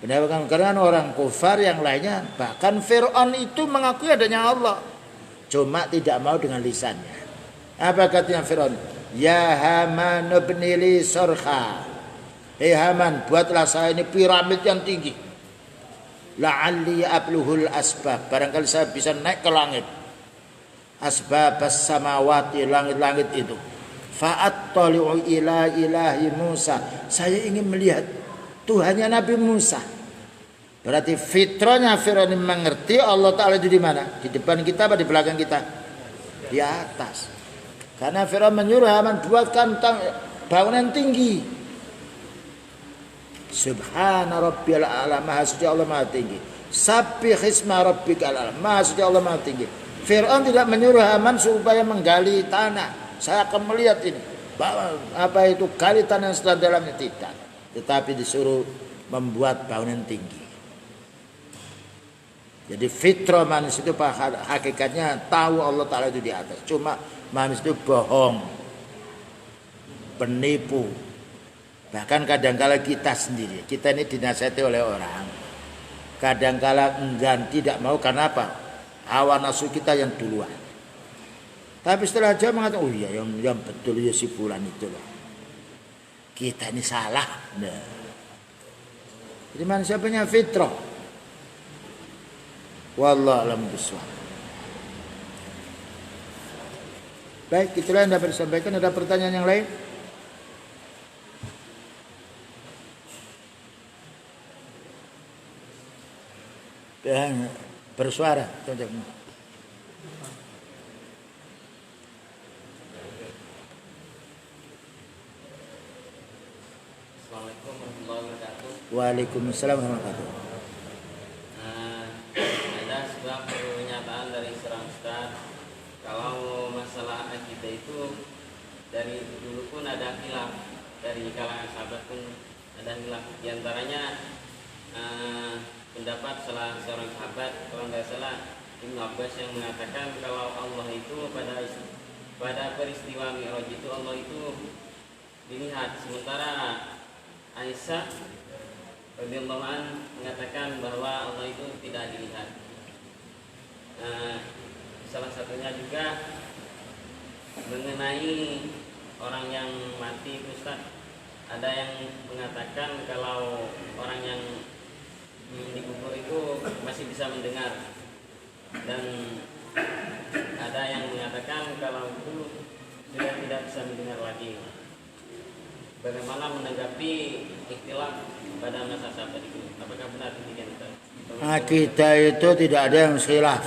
pendapat karena orang kufar yang lainnya, bahkan Fir'aun itu mengakui adanya Allah, cuma tidak mau dengan lisannya. Apa katanya Fir'aun? Ya Haman ibni li sarha. Hei Haman, buatlah saya ini piramid yang tinggi. La'alli abluhul asbab, barangkali saya bisa naik ke langit. Asbab as-samawati, langit-langit itu. Fa'attali'u ila ilahi Musa, saya ingin melihat Tuhannya Nabi Musa. Berarti fitrahnya Fir'aun mengerti Allah Ta'ala itu di mana? Di depan kita apa di belakang kita? Di atas. Karena Fir'aun menyuruh Haman buatkan bangunan tinggi. Subhana rabbiyal a'la, maha suci Allah maha tinggi. Sabbih isma rabbikal a'la, maha suci Allah maha tinggi. Fir'aun tidak menyuruh Haman supaya menggali tanah. Saya akan melihat ini. Apa itu gali tanah yang sedang dalamnya, tidak. Tetapi disuruh membuat bangunan tinggi. Jadi fitrah manusia itu hakikatnya tahu Allah Ta'ala itu di atas. Cuma manusia itu bohong, penipu. Bahkan kadangkala kita sendiri, kita ini dinasihati oleh orang, kadangkala enggan, tidak mau. Karena apa? Hawa nafsu kita yang duluan. Tapi setelah jauh mengatakan, oh iya yang betul ya si fulan itu loh. Kita ini salah. Nah. Jadi manusia punya fitrah. Wallahu a'lam bishawab. Baik, itulah yang dapat disampaikan. Ada pertanyaan yang lain? Bersuara. Assalamualaikum warahmatullahi wabarakatuh. Waalaikumsalam warahmatullahi wabarakatuh. Ada sebuah pernyataan dari seorang ustaz, kalau masalah akidah itu dari dulu pun ada khilaf, dari kalangan sahabat pun ada khilaf. Di antaranya pendapat salah seorang sahabat, kalau tidak salah Ibnu Abbas yang mengatakan kalau Allah itu pada peristiwa Mi'raj itu Allah itu dilihat, sementara Aisyah radhiyallahu an mengatakan bahwa Allah itu tidak dilihat. Salah satunya juga mengenai orang yang mati, Ustaz. Ada yang mengatakan kalau orang yang dikubur itu masih bisa mendengar, dan ada yang mengatakan kalau itu sudah tidak bisa mendengar lagi. Bagaimana menanggapi ikhtilaf pada masa sahabat itu? Apakah benar demikian, Ustaz? Akidah itu tidak ada yang khilaf.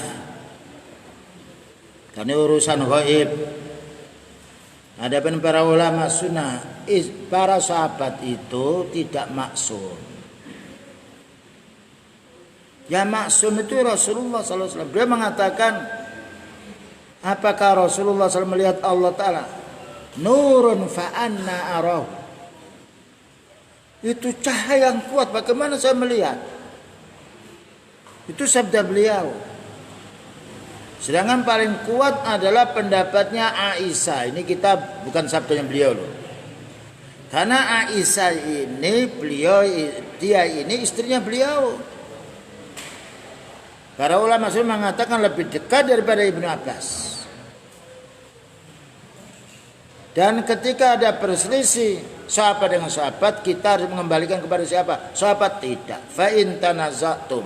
Karena urusan gaib. Adapun para ulama sunnah, para sahabat itu tidak maksum. Ya maksum itu Rasulullah SAW. Dia mengatakan, apakah Rasulullah SAW melihat Allah Ta'ala? Nurun fa'anna arahu. Itu cahaya yang kuat, bagaimana saya melihat? Itu sabda beliau. Sedangkan paling kuat adalah pendapatnya Aisyah. Ini kita bukan sabdanya beliau loh. Karena Aisyah ini dia ini istrinya beliau. Para ulama sudah mengatakan lebih dekat daripada Ibnu Abbas. Dan ketika ada perselisih sahabat dengan sahabat, kita harus mengembalikan kepada siapa? Sahabat tidak. Fa in tanaza'tum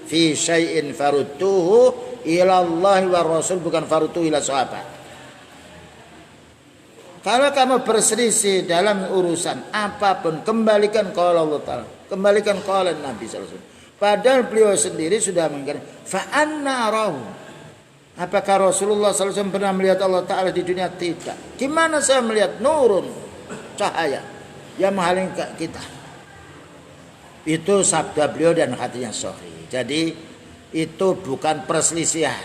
fi syai'in farudduhu ila Allah wa Rasul, bukan farudduhu ila sahabat. Kalau kamu berselisih dalam urusan apapun, kembalikan qala Allah Ta'ala, kembalikan qala Nabi sallallahu alaihi wasallam. Padahal beliau sendiri sudah mengatakan fa anna arahu. Apakah Rasulullah SAW pernah melihat Allah Ta'ala di dunia? Tidak. Gimana saya melihat nurun, cahaya yang menghalangi kita? Itu sabda beliau dan hatinya sahih. Jadi itu bukan perselisihan,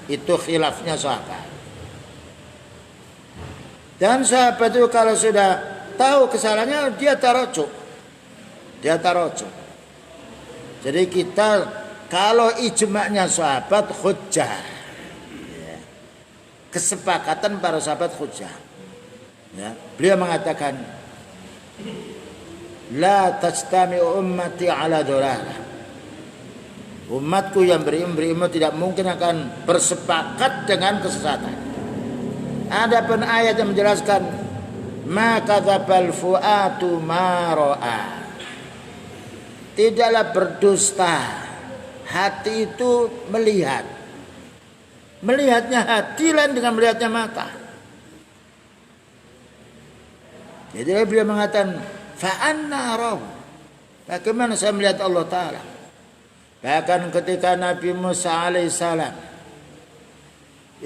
itu khilafnya sahabat. Dan sahabat itu kalau sudah tahu kesalahannya, dia tarojuk. Jadi kita kalau ijma'nya sahabat hujjah. Kesepakatan para sahabat hujjah. Ya, beliau mengatakan la tajtami'u ummati ala dhalalah. Umatku yang berilmu tidak mungkin akan bersepakat dengan kesesatan. Adapun ayat yang menjelaskan ma kadzabal fuatu ma ra'a. Tidaklah berdusta hati itu melihat. Melihatnya hati lain dengan melihatnya mata. Jadi beliau mengatakan fa anna arahu. Bagaimana saya melihat Allah Ta'ala? Bahkan ketika Nabi Musa alaihissalam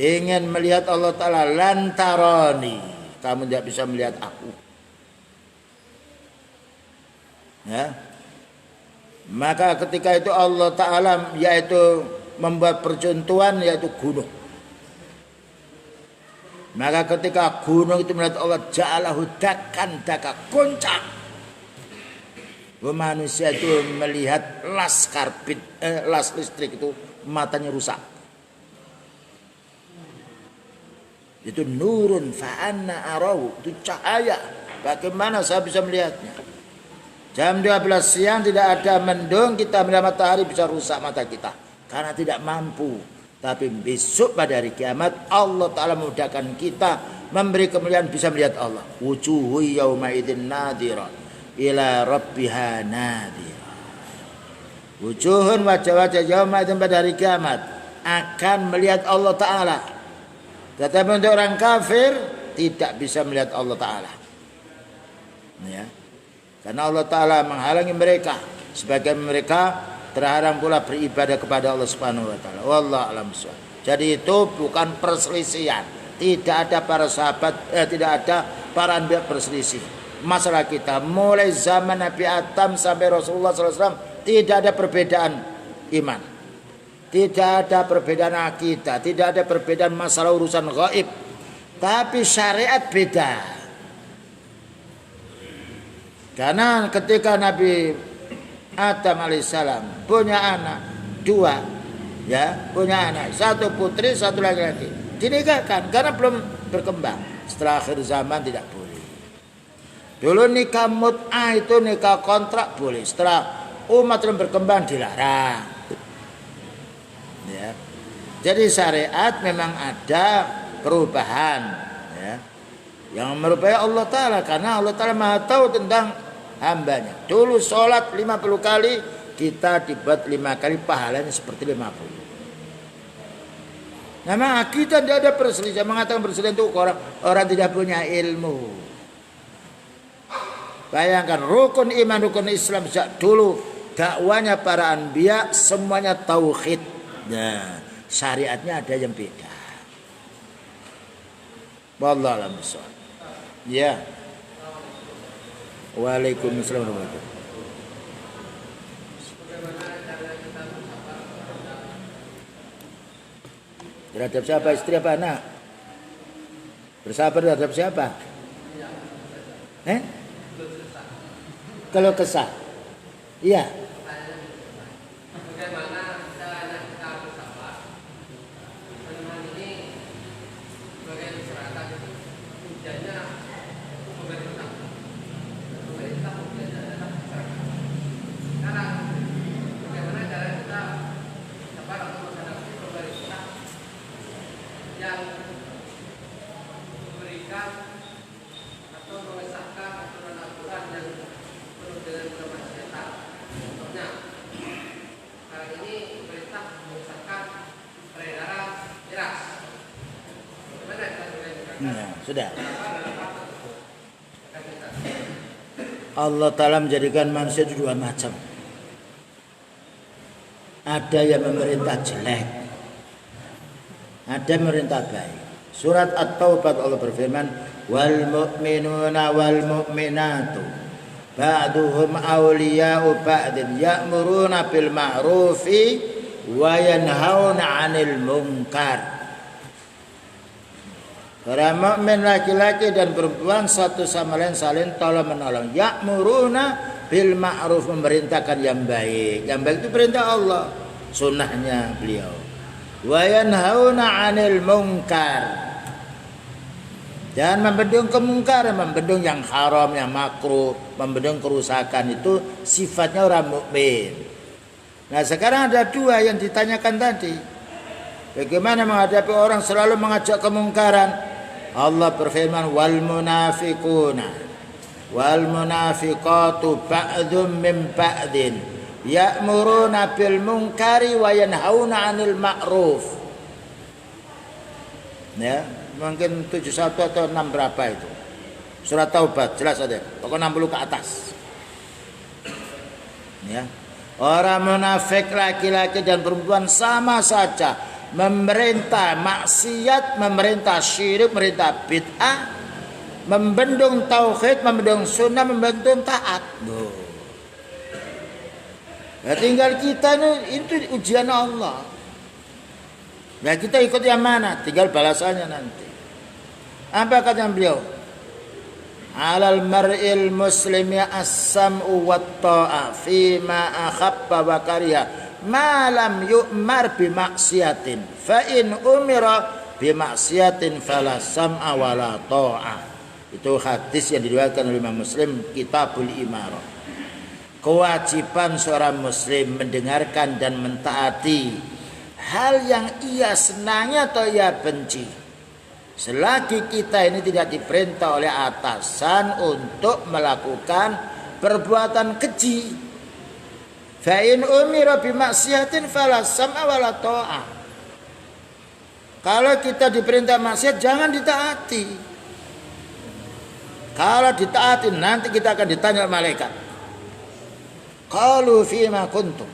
ingin melihat Allah Ta'ala, lantaroni, kamu tidak bisa melihat aku. Ya. Maka ketika itu Allah Ta'ala yaitu membuat percontohan yaitu gunung. Maka ketika gunung itu melihat Allah, ja'alahu dakan daka, goncang. Manusia itu melihat las listrik itu matanya rusak. Itu nurun fa'anna arahu, itu cahaya. Bagaimana saya bisa melihatnya? Jam 12 siang tidak ada mendung, kita melihat matahari bisa rusak mata kita karena tidak mampu. Tapi besok pada hari kiamat Allah Ta'ala memudahkan kita, memberi kemuliaan bisa melihat Allah. Wujuhu yawma idzin nadhira ila rabbiha nadhira. Wujuhun, wajah-wajah yawma idzin pada hari kiamat akan melihat Allah Ta'ala. Tetapi untuk orang kafir tidak bisa melihat Allah Ta'ala. Ya. Karena Allah Ta'ala menghalangi mereka, sebagian mereka terhalang pula beribadah kepada Allah Subhanahu wa Ta'ala. Wallahu a'lam bishawab. Jadi itu bukan perselisihan. Tidak ada para sahabat, tidak ada para anbiya berselisih. Masalah kita mulai zaman Nabi Adam sampai Rasulullah SAW tidak ada perbedaan iman, tidak ada perbedaan akidah, tidak ada perbedaan masalah urusan gaib. Tapi syariat beda. Karena ketika Nabi Adam alaihissalam punya anak 2, ya, punya anak, satu putri, satu laki-laki. Dinikahkan karena belum berkembang. Setelah akhir zaman tidak boleh. Dulu nikah mut'ah itu nikah kontrak boleh. Setelah umat belum berkembang dilarang. Ya. Jadi syariat memang ada perubahan, ya, yang merupai Allah Ta'ala, karena Allah Ta'ala maha tahu tentang hambanya. Dulu sholat 50 kali, kita dibuat 5 kali, pahalanya seperti 50. Nah, kita tidak ada perselisihan. Mengatakan perselisihan itu orang tidak punya ilmu. Bayangkan rukun iman, rukun Islam sejak dulu dakwanya para anbiya semuanya tauhid. Nah, syariatnya ada yang beda. Wallahu a'lam bishawab. Ya. Waalaikumsalam warahmatullahi wabarakatuh. Terhadap siapa? Istri apa anak? Bersabar terhadap siapa? Kalau kesah. Iya. Bagaimana caranya kita bersabar? Dengan ini sebagai masyarakat hujannya pemerintah. Pemerintah hujannya adalah masyarakat. Sekarang bagaimana cara kita sabar untuk menghadapi pemerintah yang memberikan atau mengesahkan aturan-aturan yang penuh dengan kemaksiatan. Contohnya, kali ini pemerintah mengesahkan peredaran miras. Bagaimana kita Nah, sudah. Allah Ta'ala menjadikan manusia itu dua macam. Ada yang memerintah jelek, ada yang memerintah baik. Surat At-Taubah Allah berfirman, wal mu'minuna wal mu'minatu ba'duhum awliya'u ba'din ya'muruna bil ma'rufi wa yanhauna 'anil munkar. Para mukmin laki-laki dan perempuan satu sama lain saling tolong menolong. Ya'muruna bil ma'ruf, memerintahkan yang baik. Yang baik itu perintah Allah, sunnahnya beliau. Wa yanhauna 'anil munkar, dan membendung kemungkaran, membendung yang haram, yang makruh, membendung kerusakan, itu sifatnya orang mukmin. Nah, sekarang ada dua yang ditanyakan tadi. Bagaimana menghadapi orang selalu mengajak kemungkaran? Allah berfirman, wal munafiquna wal munafiqatu ba'dhum min ba'din ya'muruna bil munkari wa yanhauna 'anil ma'ruf. Ya, mungkin 71 atau 6 berapa itu. Surat Taubah jelas ada. Pokoknya 60 ke atas. Ya. Orang munafik laki-laki dan perempuan sama saja. Memerintah maksiat, memerintah syirik, memerintah bid'ah, membendung tauhid, membendung sunnah, membendung taat. Ya, tinggal kita itu ujian Allah. Ya, kita ikut yang mana? Tinggal balasannya nanti. Apa kata beliau? Alal mar'il muslimi as-sam'u wat ta'a fi ma akhabba wa kariha ma lam yu'mar bi maksiatin fa in umira bi maksiatin fala sam'a wala ta'a. Itu hadis yang diriwayatkan oleh Imam Muslim, Kitabul Imarah. Kewajiban seorang muslim mendengarkan dan mentaati hal yang ia senangi atau ia benci, selagi kita ini tidak diperintah oleh atasan untuk melakukan perbuatan keji. Fa in umira bi maksiatin fala sam'a wala ta'ah. Kalau kita diperintah maksiat jangan ditaati. Kalau ditaati nanti kita akan ditanya malaikat. Qalu fima kuntum.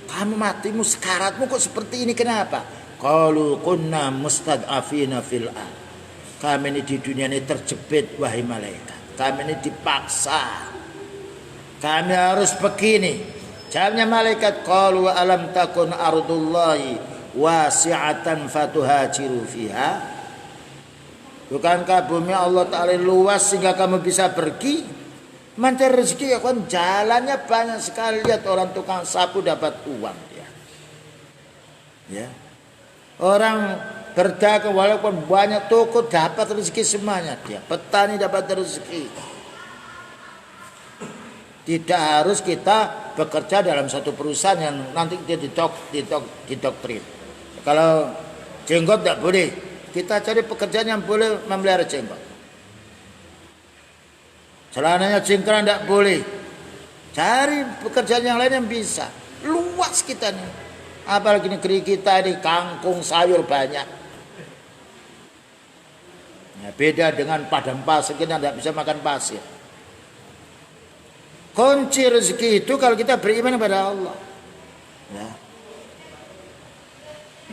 Kamu matimu sekaratmu kok seperti ini, kenapa? Qalu kunna mustad'afina fil ard. Kami ini di dunia ini terjepit wahai malaikat. Kami ini dipaksa. Kami harus begini. Jawabnya malaikat, qalu alam takun ardullahi wasi'atan fatuhajiru fiha. Bukankah bumi Allah Ta'ala luas sehingga kamu bisa pergi mencari rezeki? Ya kan, jalannya banyak sekali. Lihat orang tukang sapu dapat uang dia. Ya. Orang berdagang walaupun banyak toko dapat rezeki semuanya dia. Petani dapat rezeki. Tidak harus kita bekerja dalam satu perusahaan yang nanti dia didoktrin. Kalau jenggot tidak boleh. Kita cari pekerjaan yang boleh memelihara jenggot. Celananya cingkrang tidak boleh. Cari pekerjaan yang lain yang bisa. Luas kita nih. Apalagi negeri kita ini kangkung sayur banyak. Ya, beda dengan padang pasir, kita tidak bisa makan pasir. Kunci rezeki itu kalau kita beriman kepada Allah. Ya.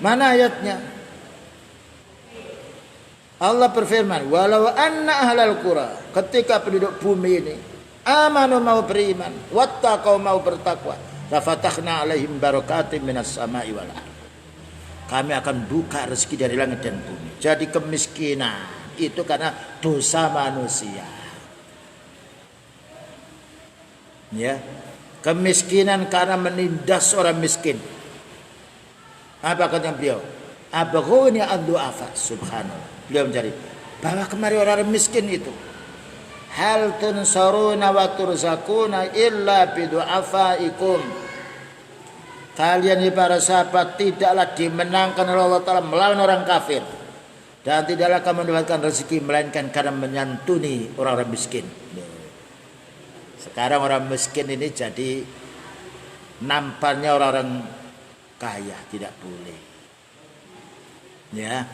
Mana ayatnya? Allah berfirman, walau anna ahlal qura, ketika penduduk bumi ini amanu mau beriman, wattaqau mau bertakwa, lafatahna alaihim barakatim minas sama'i wal ardh. Kami akan buka rezeki dari langit dan bumi. Jadi kemiskinan itu karena dosa manusia. Ya. Kemiskinan karena menindas orang miskin. Apa kata beliau? Abghuni ad-du'afa, subhanallah. Beliau mencari bawa kemari orang miskin itu. Hal tunsaruna wa turzakuna illa bidu'afaikum. Kalian para sahabat tidaklah dimenangkan oleh Allah Ta'ala melawan orang kafir. Dan tidaklah kamu mendapatkan rezeki melainkan karena menyantuni orang-orang miskin. Sekarang orang miskin ini jadi nampaknya orang-orang kaya, tidak boleh. Ya.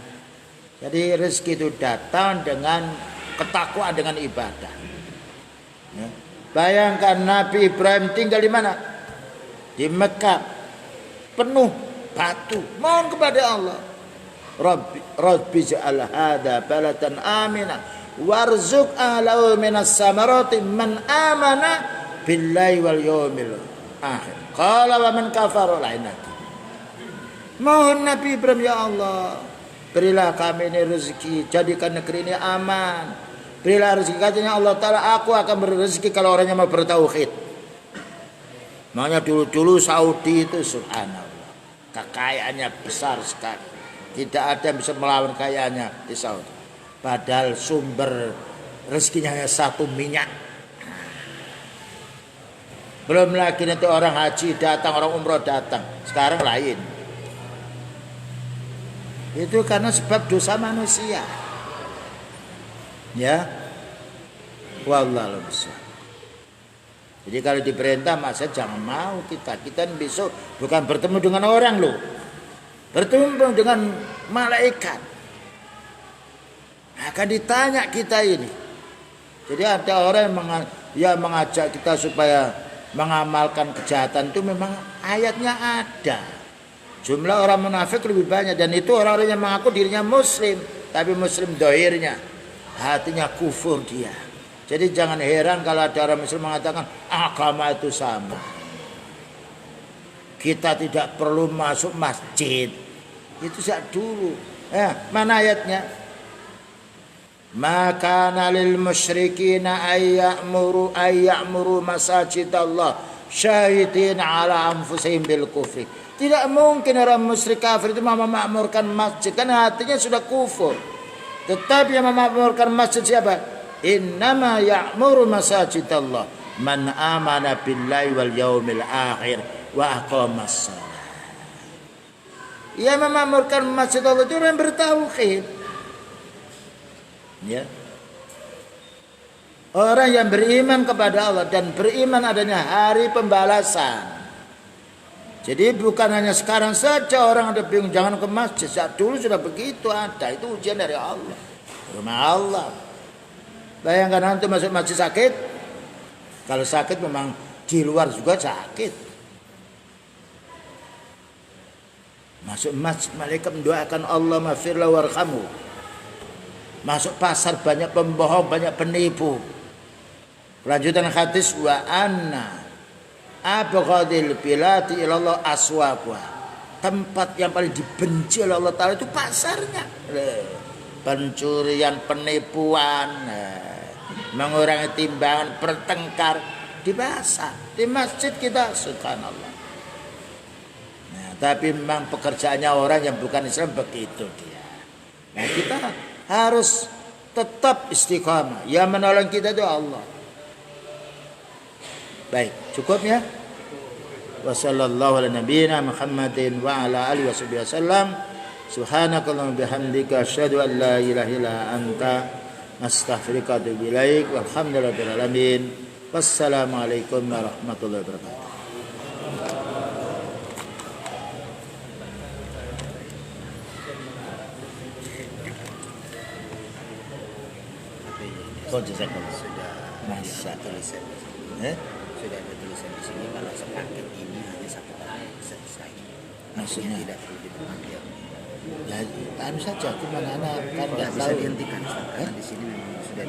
Jadi rezeki itu datang dengan ketakwaan, dengan ibadah. Ya. Bayangkan Nabi Ibrahim tinggal di mana? Di Mekah, penuh batu, mohon kepada Allah. Rabbi ja'al hadha balatan amina warzuq ahlahu minas samarati man amana billahi wal yawmil akhir. Qala wa man kafara la'inati. Mohon Nabi Ibrahim, ya Allah, berilah kami ini rezeki, jadikan negeri ini aman. Berilah rezeki, katanya Allah Ta'ala, aku akan beri rezeki kalau orangnya mau bertauhid. Makanya dulu-dulu Saudi itu subhanallah, kekayaannya besar sekali. Tidak ada yang bisa melawan kekayaannya di Saudi. Padahal sumber rezekinya hanya satu, minyak. Belum lagi nanti orang haji datang, orang umroh datang. Sekarang lain. Itu karena sebab dosa manusia. Ya. Wallahu a'lam. Jadi kalau diperintah masa jangan mau kita besok bukan bertemu dengan orang loh. Bertemu dengan malaikat. Akan ditanya kita ini. Jadi ada orang yang mengajak kita supaya mengamalkan kejahatan itu memang ayatnya ada. Jumlah orang munafik lebih banyak dan itu orang-orang yang mengaku dirinya muslim, tapi muslim dohirnya, hatinya kufur dia. Jadi jangan heran kalau ada orang muslim mengatakan agama itu sama. Kita tidak perlu masuk masjid. Itu sejak dulu. Mana ayatnya? Maka nalil musyrikina ayya'muru masajid Allah syahidin ala anfusihim bil kufri. Tidak mungkin orang musyrik kafir itu memakmurkan masjid, karena hatinya sudah kufur. Tetapi yang memakmurkan masjid siapa? Innama ya'muru masajid Allah man amana billahi wal yaumil akhir wa aqamas shalah. Yang memakmurkan masjid Allah itu orang bertauhid. Ya. Orang yang beriman kepada Allah dan beriman adanya hari pembalasan. Jadi bukan hanya sekarang saja orang ada bingung jangan ke masjid. Saat dulu sudah begitu ada. Itu ujian dari Allah. Rumah Allah. Bayangkan nanti masuk masjid sakit. Kalau sakit memang di luar juga sakit. Masuk masjid malaikat mendoakan Allah maghfirlah warhamhu. Masuk pasar banyak pembohong, banyak penipu. Lanjutan hadis wa anna abghadil bilati ilallah aswaquha. Tempat yang paling dibenci oleh Allah Ta'ala itu pasarnya. Pencurian, penipuan, mengurangi timbangan, bertengkar di pasar, di masjid kita subhanallah. Nah, tapi memang pekerjaannya orang yang bukan Islam begitu dia. Nah, kita harus tetap istiqamah. Yang menolong kita itu Allah. Baik, cukup ya. Wassallallahu ala nabiyyina Muhammadin wa ala alihi wasallam. Subhanakallahumma bihamdika asyhadu an la ilaha illa anta astaghfiruka wa atubu ilaik. Walhamdulillahirabbil alamin. Wassalamualaikum warahmatullahi wabarakatuh. Jazakallah. Sudah Masa tulisan. Sudah ada tulisan di sini kalau sepaket ini hanya satu kali selesai. Maksudnya Tidak perlu dipanggil. ya anu saja, cuma anak kan Tidak nggak bisa tahu. dihentikan Ustaz, karena di sini memang sudah